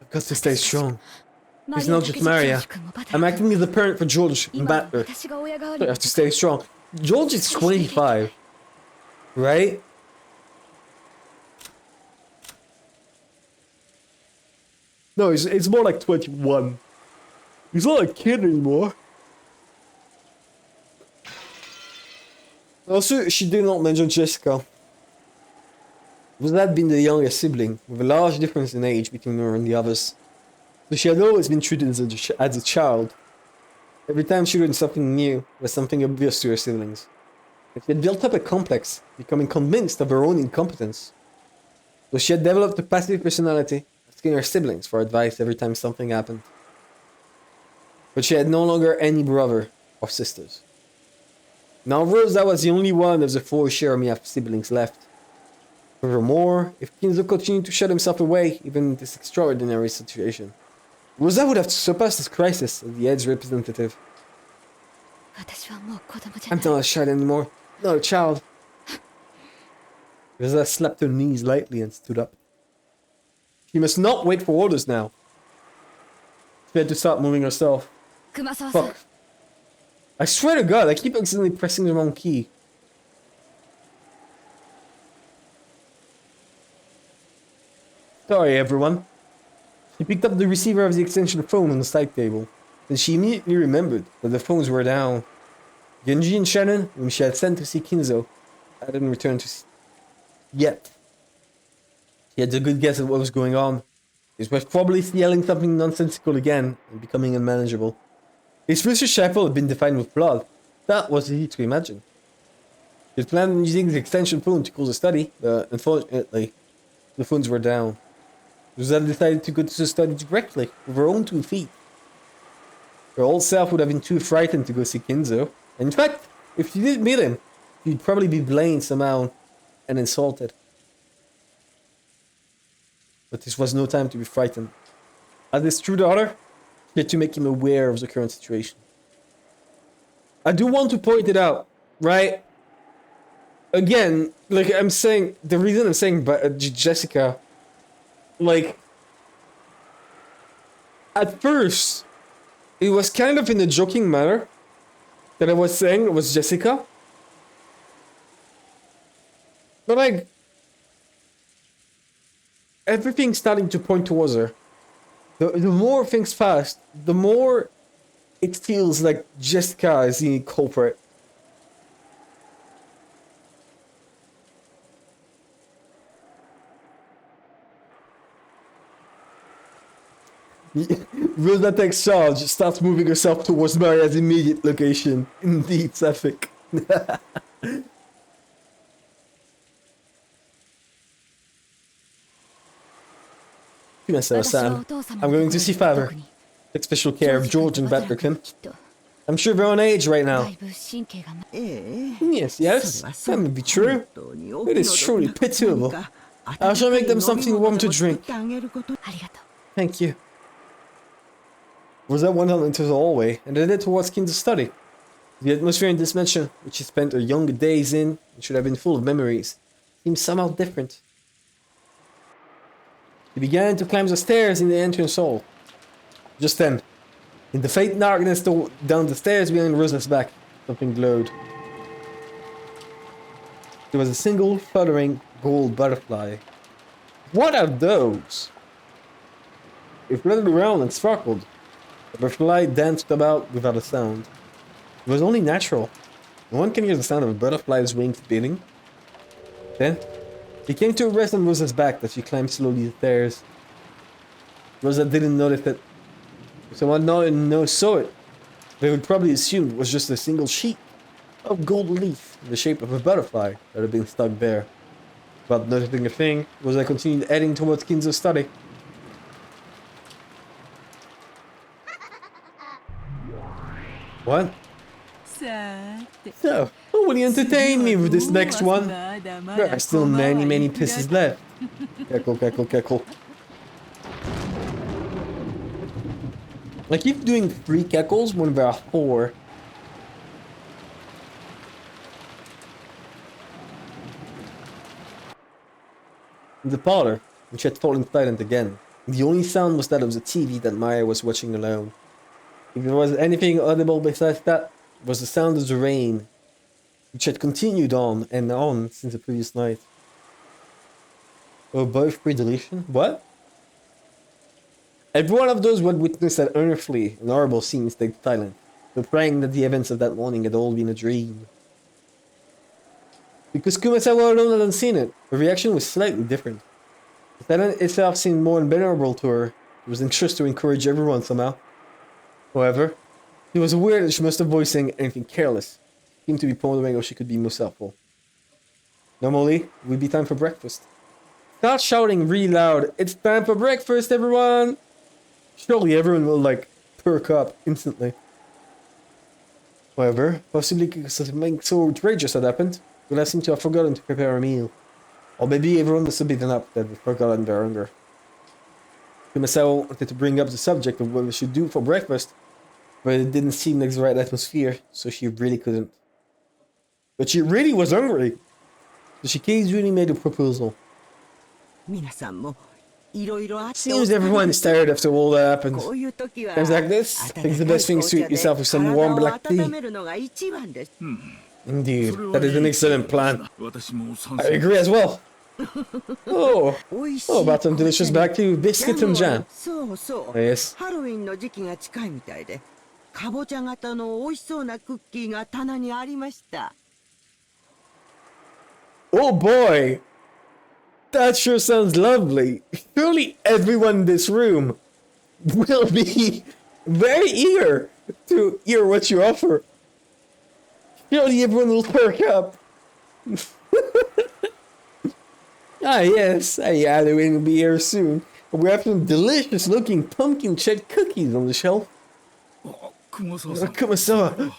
Speaker 1: I've got to stay strong. It's not just Maria. I'm acting as a parent for George and Butler. So I have to stay strong. George is 25. Right? No, it's more like 21. He's not a kid anymore. Also, she did not mention Jessica. Rosa had been the youngest sibling, with a large difference in age between her and the others. So she had always been treated as a child. Every time she learned something new, it was something obvious to her siblings. And she had built up a complex, becoming convinced of her own incompetence. So she had developed a passive personality, asking her siblings for advice every time something happened. But she had no longer any brother or sisters. Now Rosa was the only one of the 4 Cherami siblings left. Furthermore, if Kinzo continued to shut himself away, even in this extraordinary situation, Rosa would have to surpass this crisis as the Ed's representative. I'm not a child anymore, not a child. Rosa slapped her knees lightly and stood up. She must not wait for orders now. She had to start moving herself. Fuck. I swear to God, I keep accidentally pressing the wrong key. Sorry, everyone. She picked up the receiver of the extension phone on the side table. Then she immediately remembered that the phones were down. Genji and Shannon, whom she had sent to see Kinzo, hadn't returned yet. She had a good guess at what was going on. He was probably yelling something nonsensical again and becoming unmanageable. His first chapel had been defined with blood. That was easy to imagine. She had planned on using the extension phone to call the study, but unfortunately, the phones were down. Rosa decided to go to the study directly, with her own 2 feet. Her old self would have been too frightened to go see Kinzo. In fact, if she did meet him, she'd probably be blamed somehow and insulted. But this was no time to be frightened. As his true daughter, she had to make him aware of the current situation. I do want to point it out, right? Again, like I'm saying, the reason I'm saying Jessica, like, at first, it was kind of in a joking manner that I was saying it was Jessica. But like, everything's starting to point towards her. The more things pass, the more it feels like Jessica is the culprit. Rosa takes charge, starts moving herself towards Maria's immediate location. Indeed, it's epic. Sam, I'm going to see father. Take special care of George and Patrick. I'm sure they're on age right now. Yes, that may be true. It is truly pitiable. I shall make them something warm to drink. Thank you. Rosa went out into the hallway and headed towards Kinzo's study. The atmosphere in this mansion, which she spent her younger days in and should have been full of memories, seemed somehow different. He began to climb the stairs in the entrance hall. Just then, in the faint darkness down the stairs behind Rosa's back, something glowed. There was a single fluttering gold butterfly. What are those? It fluttered around and sparkled. The butterfly danced about without a sound. It was only natural. No one can hear the sound of a butterfly's wings beating. Then, he came to a rest on Rosa's back as she climbed slowly the stairs. Rosa didn't notice it. If someone saw it, they would probably assume it was just a single sheet of gold leaf in the shape of a butterfly that had been stuck there. Without noticing a thing, Rosa continued heading towards Kinzo's study. What? So, who will you entertain me with this next one? There are still many pieces left. Cackle. I keep doing 3 cackles when there are 4. In the parlor, which had fallen silent again, the only sound was that of the TV that Maya was watching alone. If there was anything audible besides that, it was the sound of the rain, which had continued on and on since the previous night. Oh, both pre-deletion? What? Every one of those who had witnessed that unearthly and horrible scene stayed silent, so praying that the events of that morning had all been a dream. Because Kumasawa alone hadn't seen it, her reaction was slightly different. The talent itself seemed more unbearable to her. It was anxious to encourage everyone somehow. However, he was aware that she must avoid saying anything careless. She seemed to be pondering how she could be most helpful. Normally, it would be time for breakfast. Start shouting really loud, "It's time for breakfast, everyone!" Surely everyone will, like, perk up instantly. However, possibly because something so outrageous had happened, Gula seemed to have forgotten to prepare a meal. Or maybe everyone must have been up that had forgotten their hunger. Kumasawa wanted to bring up the subject of what we should do for breakfast, but it didn't seem like the right atmosphere, so she really couldn't. But she really was hungry! So she casually made a proposal. Seems everyone is tired after all that happened. Times like this, I think the best thing is to treat yourself with some warm black tea. Indeed, that is an excellent plan. I agree as well. Oh, about some delicious black tea with biscuit and jam. Oh, yes. Oh boy! That sure sounds lovely. Surely everyone in this room will be very eager to hear what you offer. Surely everyone will perk up. Ah yes, Halloween will be here soon. We have some delicious looking pumpkin chip cookies on the shelf. Kumasawa,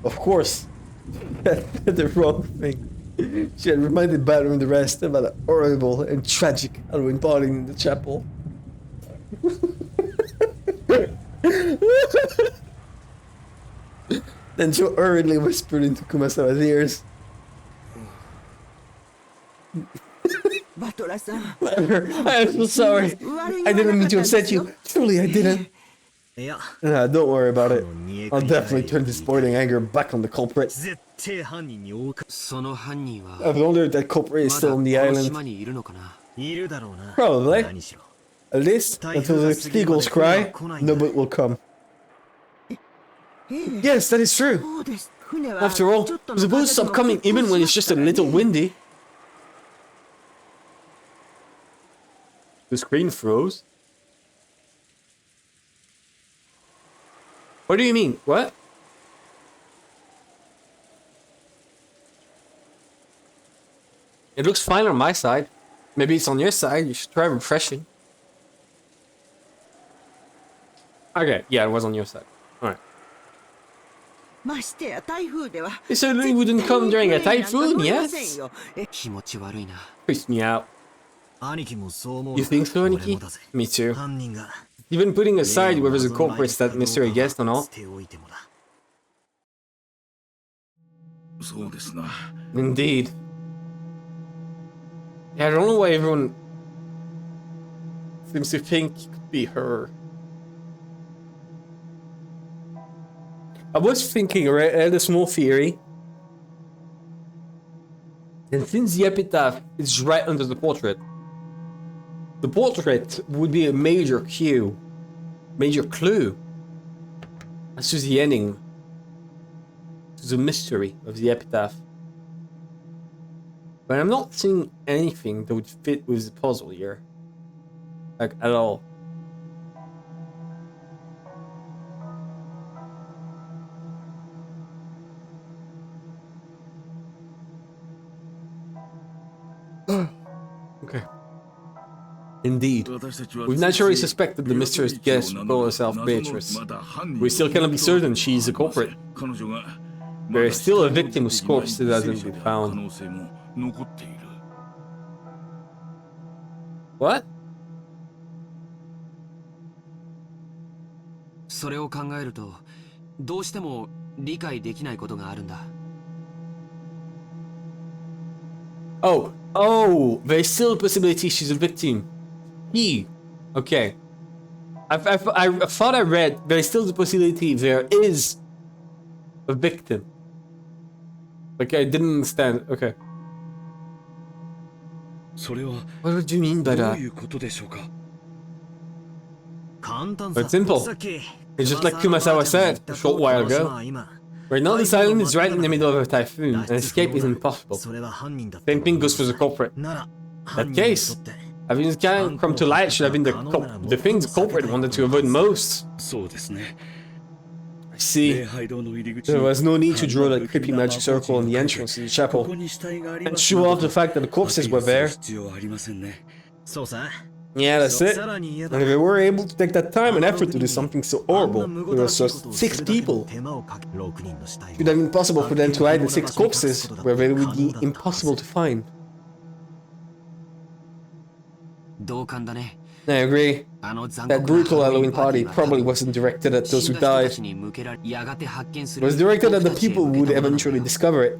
Speaker 1: of course. The wrong thing. She had reminded Beato and the rest about a horrible and tragic Halloween party in the chapel. Then she hurriedly whispered into Kumasawa's ears. I am so sorry. I didn't mean to upset you. Truly, I didn't. Don't worry about it. I'll definitely turn this boiling anger back on the culprit. I've wondered if that culprit is still on the island. Probably. At least, until the seagulls cry, no boat will come. Yes, that is true. After all, the boats stop coming even when it's just a little windy. The screen froze? What do you mean? What? It looks fine on my side. Maybe it's on your side. You should try refreshing. Okay, yeah, it was on your side. Alright. It certainly wouldn't come during a typhoon, yes? Freaks me out. You think so, Aniki? Me too. Even putting aside whether the culprit's that mystery guest or not. Indeed. Yeah, I don't know why everyone seems to think it could be her. I was thinking, right, I had a small theory. And since the epitaph is right under the portrait would be a major clue as to the ending, to the mystery of the epitaph. But I'm not seeing anything that would fit with the puzzle here. Like, at all. Okay. Indeed. We've naturally suspected the mysterious guest who called herself Beatrice. We still cannot be certain she is the culprit. There is still a victim whose corpse still hasn't been found. What?
Speaker 2: それを考えると、どうしても理解できないことがあるんだ。
Speaker 1: Oh, there's still a possibility she's a victim. Okay. I thought I read there's still the possibility there is a victim. Like, I didn't understand. Okay. What do you mean by that? It's simple. It's just like Kumasawa said a short while ago. Right now, this island is right in the middle of a typhoon, and escape is impossible. Same thing goes for the culprit. In that case, having this guy come to light should have been the thing the culprit wanted to avoid most. I see. There was no need to draw that creepy magic circle on the entrance to the chapel, and show off the fact that the corpses were there. Yeah, that's it. And if they were able to take that time and effort to do something so horrible, there was just 6 people. It would have been impossible for them to hide the 6 corpses, where they would be impossible to find. I agree. That brutal Halloween party probably wasn't directed at those who died. It was directed at the people who would eventually discover it.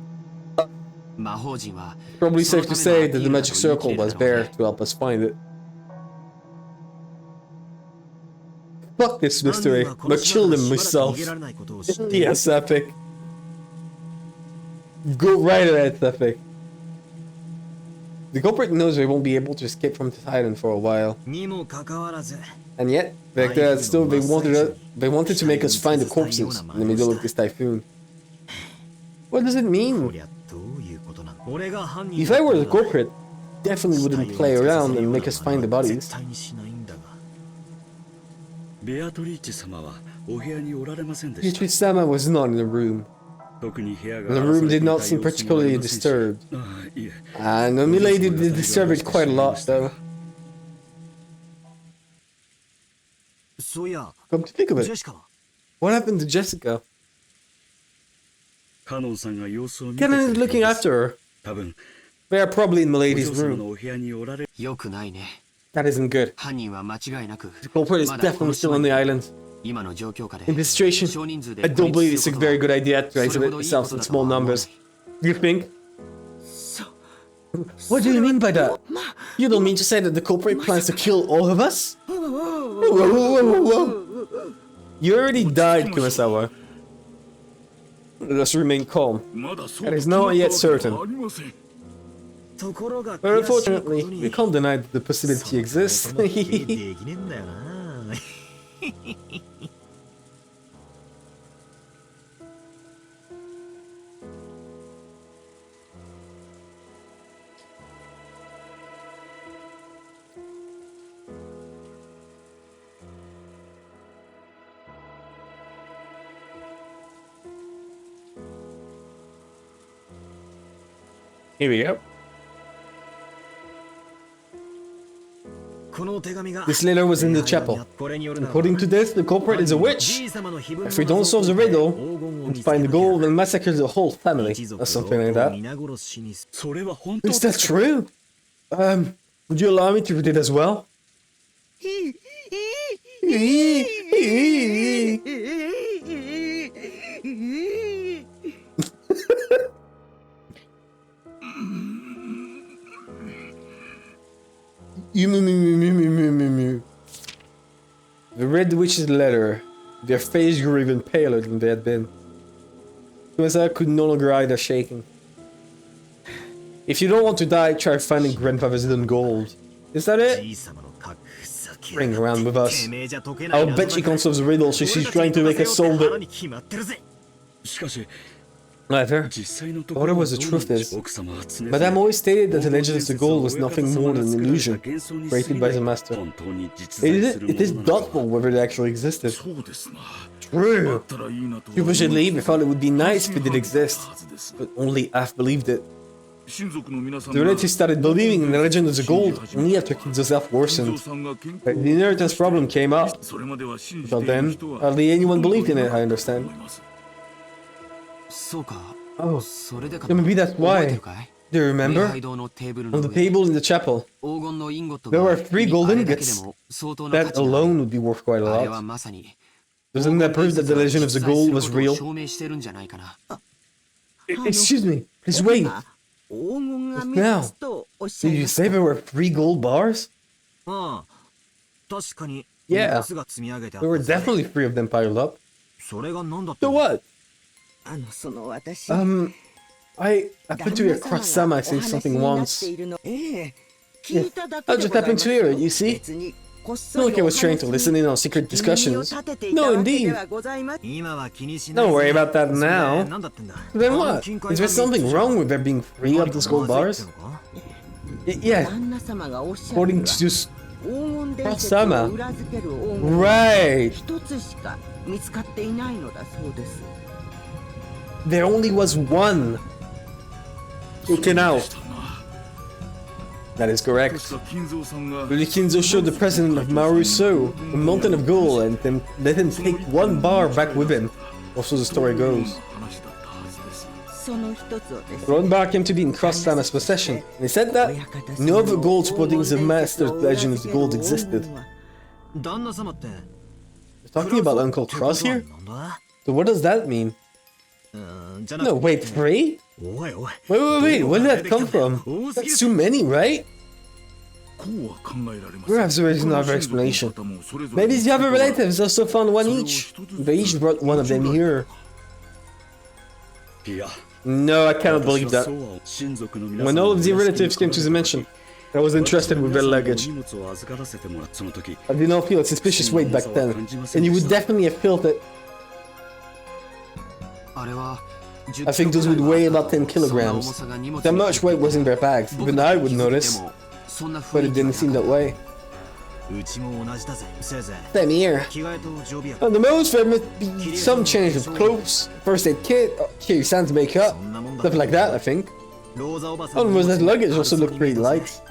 Speaker 1: It's probably safe to say that the magic circle was there to help us find it. Fuck this mystery. I'm gonna kill them myself. Yes, epic. Go right ahead, epic. The culprit knows they won't be able to escape from this island for a while. And yet, back there, still they wanted to make us find the corpses in the middle of this typhoon. What does it mean? If I were the culprit, definitely wouldn't play around and make us find the bodies. Beato-sama was not in the room. The room did not seem particularly disturbed. And Milady did disturb it quite a lot, though. Come to think of it, what happened to Jessica? Canon is looking after her. They are probably in Milady's room. That isn't good. The culprit is definitely still on the island. In this situation, I don't believe it's a very good idea to isolate ourselves in small numbers. You think? What do you mean by that? You don't mean to say that the culprit plans to kill all of us? Whoa. You already died, Kumasawa. Let us remain calm. It is not yet certain. But unfortunately, we can't deny that the possibility exists. Here we go. This letter was in the chapel. According to this, the culprit is a witch. If we don't solve the riddle and find the gold, then massacre the whole family, or something like that. Is that true? Would you allow me to read it as well? They read the witch's letter. Their faces grew even paler than they had been. Kumasawa could no longer hide their shaking. If you don't want to die, try finding grandfather's hidden gold. Is that it? Bring her around with us. I'll bet she can't solve the riddle, so she's trying to make us solve it. However, whatever was the truth is, Madame always stated that the legend of the gold was nothing more than an illusion created by the master. It is doubtful whether it actually existed. True. People should leave. I thought it would be nice if it did exist, but only half believed it. The relatives started believing in the legend of the gold only after Kinzo's health worsened. The inheritance problem came up. Until then, hardly anyone believed in it, I understand. Oh, then maybe that's why. Do you remember? On the table in the chapel, there were 3 gold ingots. That alone would be worth quite a lot. Doesn't that prove that the legend of the gold was real? Excuse me, please wait. Now, did you say there were 3 gold bars? Yeah, there were definitely 3 of them piled up. So what? I happened to hear Cross-sama say something once. Yeah, I just happened to hear it, you see? Not like I was trying to listen in on secret discussions. No, indeed. Don't worry about that now. Then what? Is there something wrong with there being 3 of those gold bars? Yeah. According to just Sama. Right. There only was one. Okay, now. That is correct. Kinzo showed the president of Maruso a mountain of gold and then let him take 1 bar back with him. Also the story goes. 1 bar came to be in Cross-Sama's possession, and he said that no other gold supporting the master's legend of gold existed. You're talking about Uncle Cross here? So what does that mean? No, wait, 3? Wait, where did that come from? That's too many, right? Perhaps there is another explanation. Maybe the other relatives also found 1 each. They each brought 1 of them here. No, I cannot believe that. When all of the relatives came to the mansion, I was entrusted with their luggage. I did not feel a suspicious weight back then, and you would definitely have felt it. I think those would weigh about 10 kilograms. That much weight was in their bags. Even I would notice. But it didn't seem that way. Same here. On the most, there must be some change of clothes, first aid kit, sans makeup, stuff like that, I think. Oh, was that luggage also looked pretty light?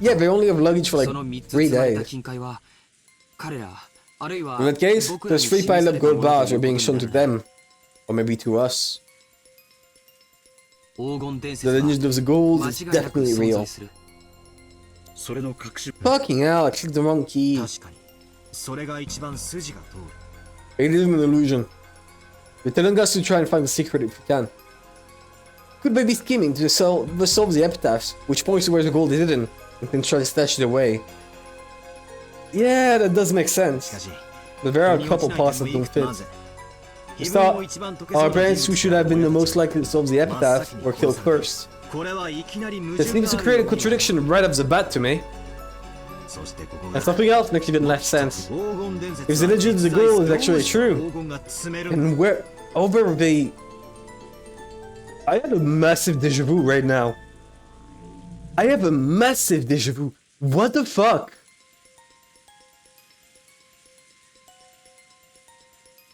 Speaker 1: Yeah, they only have luggage for like 3 days. In that case, those 3 piled up gold bars are being shown to them. Or maybe to us. The legend of the gold is definitely real. Fucking hell, I clicked the wrong key. It is an illusion. You're telling us to try and find the secret if we can. Could they be scheming to solve the epitaphs, which points to where the gold is hidden, and then try to stash it away? Yeah, that does make sense. But there are a couple parts that don't fit. We thought our parents who should have been the most likely to solve the epitaph were killed first. That seems to create a contradiction right off the bat to me. And something else makes even less sense. If the legend of the gold is actually true, and where over the... I have a massive deja vu right now. I have a massive deja vu. What the fuck?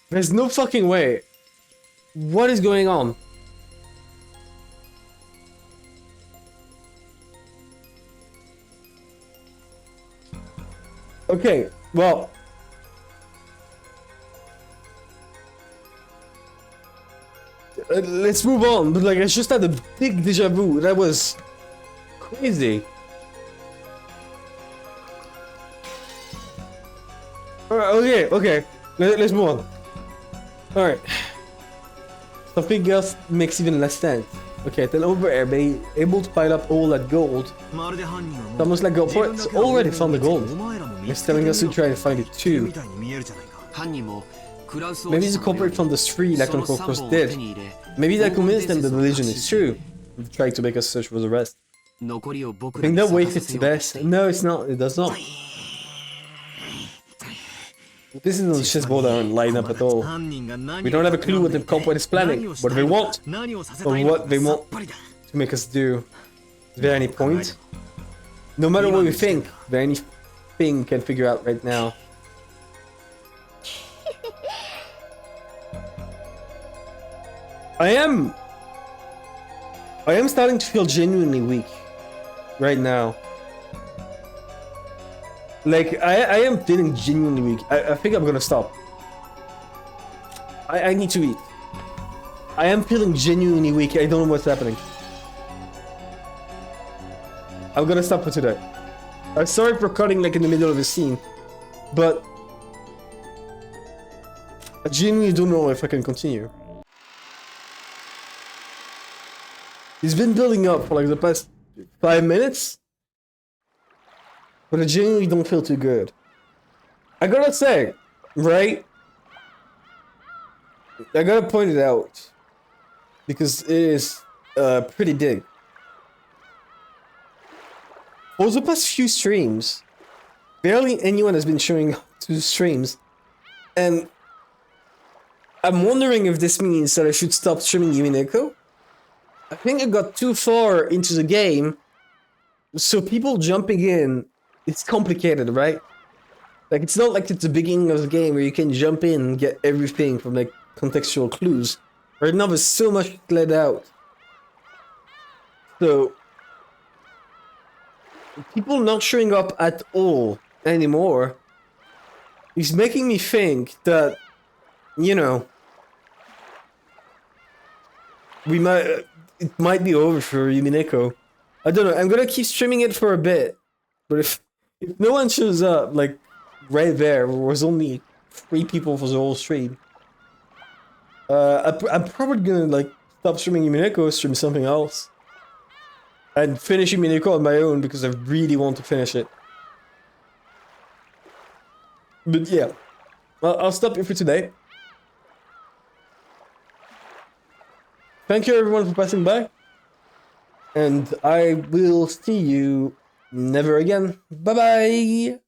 Speaker 1: There's no fucking way. What is going on? Okay, well... let's move on, but like I just had a big deja vu. That was crazy. Alright, okay. Let's move on. Alright. Something else makes even less sense. Okay, then over there, they able to pile up all that gold. It's almost like gold points already found the gold. It's telling us to try to find it too. Maybe the culprit found the street like Uncle Cross did. Maybe that convinced them that the legend is true. Trying to make us search for the rest. I think that way fits best. No, it's not. It does not. This isn't a chessboard that aren't lined up at all. We don't have a clue what the culprit is planning, what they want, or what they want to make us do. Is there any point? No matter what we think, is there anything we can figure out right now? I am starting to feel genuinely weak right now. Like, I am feeling genuinely weak. I think I'm gonna stop. I need to eat. I am feeling genuinely weak. I don't know what's happening. I'm gonna stop for today. I'm sorry for cutting like in the middle of the scene, but I genuinely don't know if I can continue. It's been building up for like the past 5 minutes. But I genuinely don't feel too good. I gotta say, right? I gotta point it out. Because it is pretty big. For the past few streams, barely anyone has been showing up to streams. And I'm wondering if this means that I should stop streaming Umineko. I think I got too far into the game, so people jumping in, it's complicated, right? Like, it's not like it's the beginning of the game where you can jump in and get everything from, like, contextual clues. Right now there's so much let out. So, people not showing up at all anymore is making me think that, you know, it might be over for Umineko. I don't know, I'm gonna keep streaming it for a bit, but if no one shows up, like, right there was only 3 people for the whole stream, I'm probably gonna, like, stop streaming Umineko, stream something else, and finish Umineko on my own because I really want to finish it. But yeah, I'll stop here for today. Thank you everyone for passing by, and I will see you never again. Bye bye!